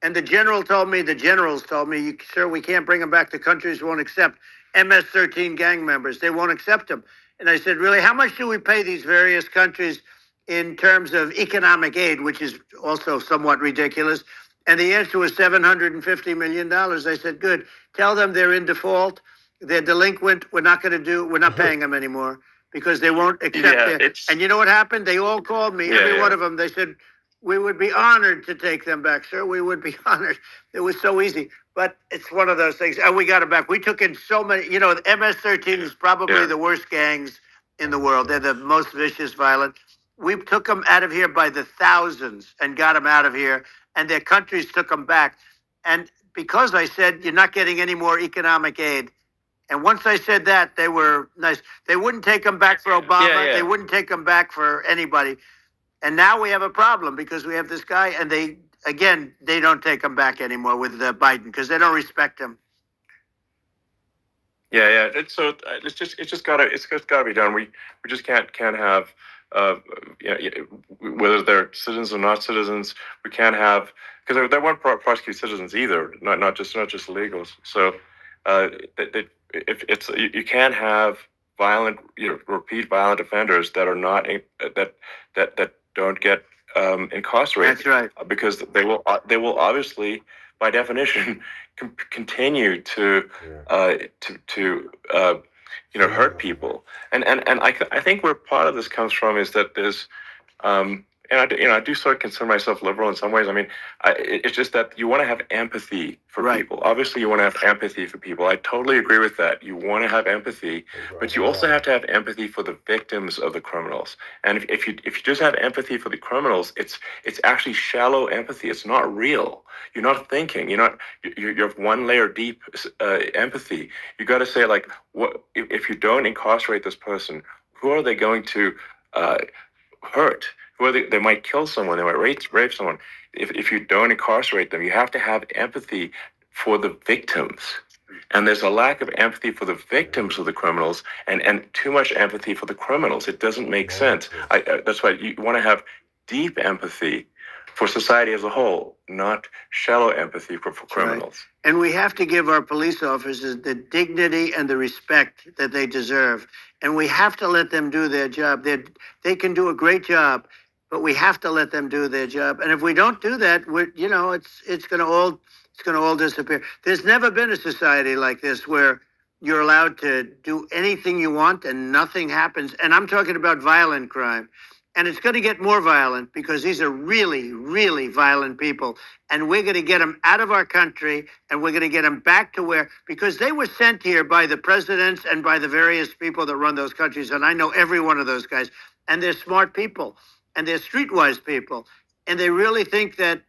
And the generals told me, sir, we can't bring them back. The countries won't accept MS-13 gang members. They won't accept them. And I said, really, how much do we pay these various countries in terms of economic aid, which is also somewhat ridiculous? And the answer was $750 million. I said, good. Tell them they're in default. They're delinquent. We're not paying them anymore because they won't accept it. And you know what happened? They all called me, every one of them. They said, we would be honored to take them back, sir. We would be honored. It was so easy. But it's one of those things. And we got them back. We took in so many. The MS-13 is probably the worst gangs in the world. They're the most vicious, violent. We took them out of here by the thousands and got them out of here. And their countries took them back. And because I said, you're not getting any more economic aid. And once I said that, they were nice. They wouldn't take them back for Obama. They wouldn't take them back for anybody. And now we have a problem because we have this guy, and they don't take him back anymore with Biden because they don't respect him. Yeah. It's just gotta be done. We just can't have whether they're citizens or not citizens. We can't have, because they won't prosecute citizens either, not just illegals. So if you can't have violent, repeat violent offenders that are not that don't get incarcerated. That's right. Because they will obviously, by definition, continue to hurt people. And I think where part of this comes from is that there's and I do sort of consider myself liberal in some ways. I mean, it's just that you want to have empathy for Right. people. Obviously, you want to have empathy for people. I totally agree with that. You want to have empathy, but you also have to have empathy for the victims of the criminals. And if you just have empathy for the criminals, it's actually shallow empathy. It's not real. You're not thinking. You have one layer deep empathy. You got to say, like, what if you don't incarcerate this person? Who are they going to hurt? Who are they might kill someone. They might rape someone. If you don't incarcerate them, you have to have empathy for the victims. And there's a lack of empathy for the victims of the criminals, and too much empathy for the criminals. It doesn't make sense. That's why you want to have deep empathy for society as a whole, not shallow empathy for criminals. Right. And we have to give our police officers the dignity and the respect that they deserve. And we have to let them do their job. They can do a great job, but we have to let them do their job. And if we don't do that, it's going to all disappear. There's never been a society like this where you're allowed to do anything you want and nothing happens. And I'm talking about violent crime. And it's going to get more violent because these are really, really violent people. And we're going to get them out of our country, and we're going to get them back to because they were sent here by the presidents and by the various people that run those countries. And I know every one of those guys. And they're smart people, and they're streetwise people. And they really think that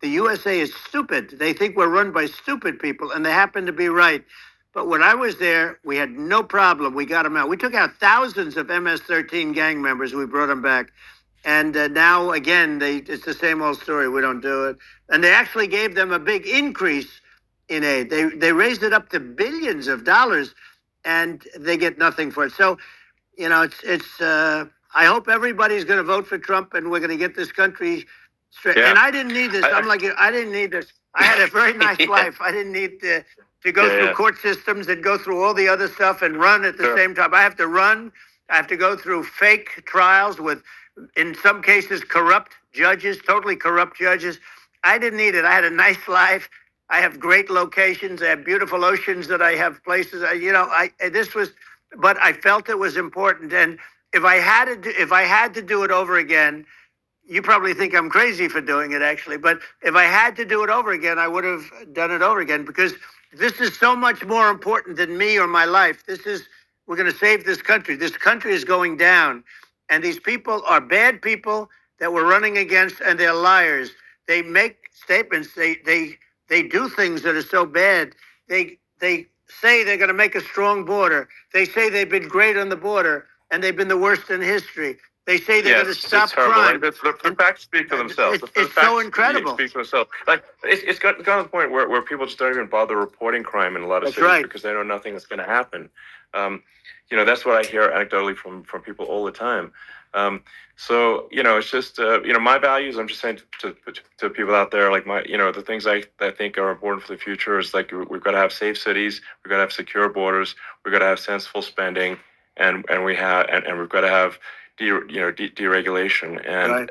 the USA is stupid. They think we're run by stupid people, and they happen to be right. But when I was there, we had no problem. We got them out. We took out thousands of MS-13 gang members. We brought them back. And now, again, it's the same old story. We don't do it. And they actually gave them a big increase in aid. They raised it up to billions of dollars, and they get nothing for it. So, I hope everybody's going to vote for Trump, and we're going to get this country straight. Yeah. And I didn't need this. I didn't need this. I had a very nice life. I didn't need to go through court systems and go through all the other stuff and run at the same time. I have to run. I have to go through fake trials with, in some cases, corrupt judges, totally corrupt judges. I didn't need it. I had a nice life. I have great locations. I have beautiful oceans that I have places. But I felt it was important. And if I had to do it over again, you probably think I'm crazy for doing it, actually. But if I had to do it over again, I would have done it over again, because this is so much more important than me or my life. We're going to save this country. This country is going down. And these people are bad people that we're running against, and they're liars. They make statements. They do things that are so bad. They say they're going to make a strong border. They say they've been great on the border, and they've been the worst in history. They say they're going to stop crime. Right? The facts speak for themselves. It's so incredible. Speak for themselves. Like it's got to the point where people just don't even bother reporting crime in a lot of cities, because they know nothing is going to happen. That's what I hear anecdotally from people all the time. So it's just my values. I'm just saying to people out there, like the things I think are important for the future is, like, we've got to have safe cities, we've got to have secure borders, we've got to have sensible spending, and we've got to have deregulation, and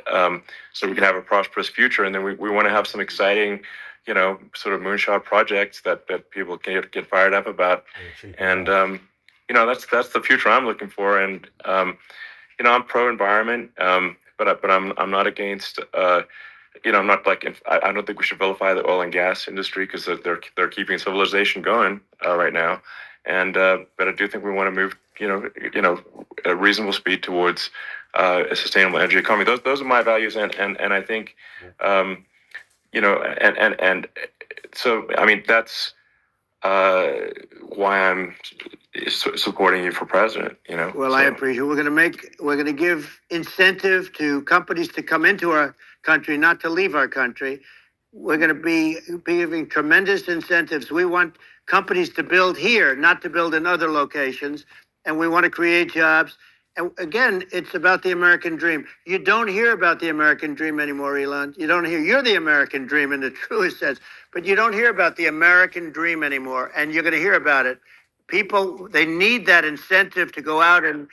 so we can have a prosperous future. And then we want to have some exciting, sort of moonshot projects that people can get fired up about. And that's the future I'm looking for. And I'm pro environment, but I'm not against. I'm not like, I don't think we should vilify the oil and gas industry, because they're keeping civilization going right now. And but I do think we want to move, at a reasonable speed towards a sustainable energy economy. Those are my values, and I think, and so I mean that's why I'm supporting you for president. Well, so. I appreciate it. We're going to give incentive to companies to come into our country, not to leave our country. We're going to be giving tremendous incentives. We want companies to build here, not to build in other locations. And we want to create jobs. And again, it's about the American dream. You don't hear about the American dream anymore, Elon. You don't hear, you're the American dream in the truest sense, but you don't hear about the American dream anymore. And you're going to hear about it. People, they need that incentive to go out and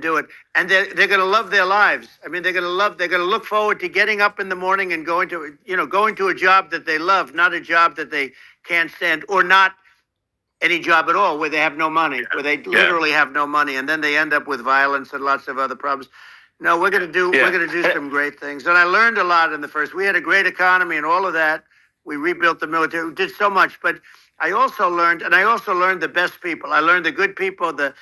do it. And they're going to love their lives. I mean, they're going to look forward to getting up in the morning and going to a job that they love, not a job that they can't stand, or not any job at all where they have no money, where they literally have no money, and then they end up with violence and lots of other problems. No, we're going to do some great things. And I learned a lot in the first. We had a great economy and all of that. We rebuilt the military. We did so much, but I also learned the best people. I learned the good people, the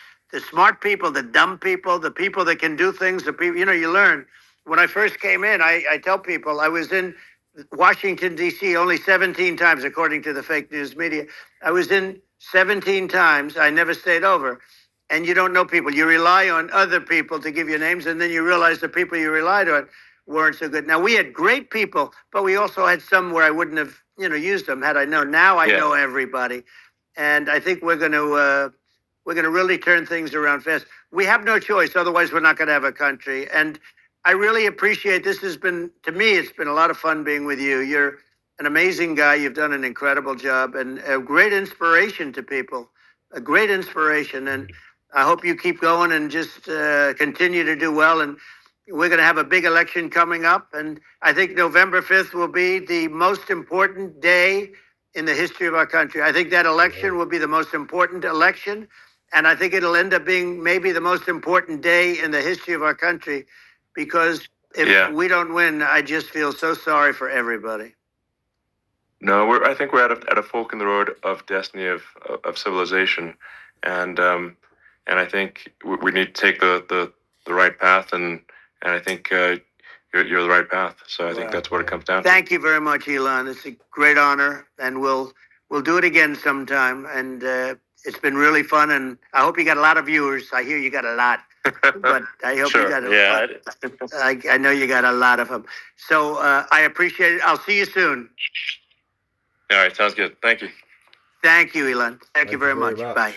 smart people, the dumb people, the people that can do things. The people, you learn. When I first came in, I tell people I was in Washington, D.C. only 17 times, according to the fake news media. I was in 17 times. I never stayed over. And you don't know people. You rely on other people to give you names, and then you realize the people you relied on weren't so good. Now, we had great people, but we also had some where I wouldn't have, used them had I known. Now I know everybody. And I think we're going to really turn things around fast. We have no choice. Otherwise, we're not going to have a country. And I really appreciate this. To me, it's been a lot of fun being with you. You're an amazing guy. You've done an incredible job and a great inspiration to people, a great inspiration. And I hope you keep going and just continue to do well. And we're going to have a big election coming up. And I think November 5th will be the most important day in the history of our country. I think that election will be the most important election. And I think it'll end up being maybe the most important day in the history of our country, because if we don't win, I just feel so sorry for everybody. No, I think we're at a fork in the road of destiny of civilization, and I think we need to take the right path, and I think you're the right path. So I think that's what it comes down to. Thank you very much, Elon. It's a great honor, and we'll do it again sometime. And it's been really fun, and I hope you got a lot of viewers. I hear you got a lot, but I hope you got a lot. I know you got a lot of them. So I appreciate it. I'll see you soon. All right, sounds good. Thank you. Thank you, Elon. Thank you very much. Bye.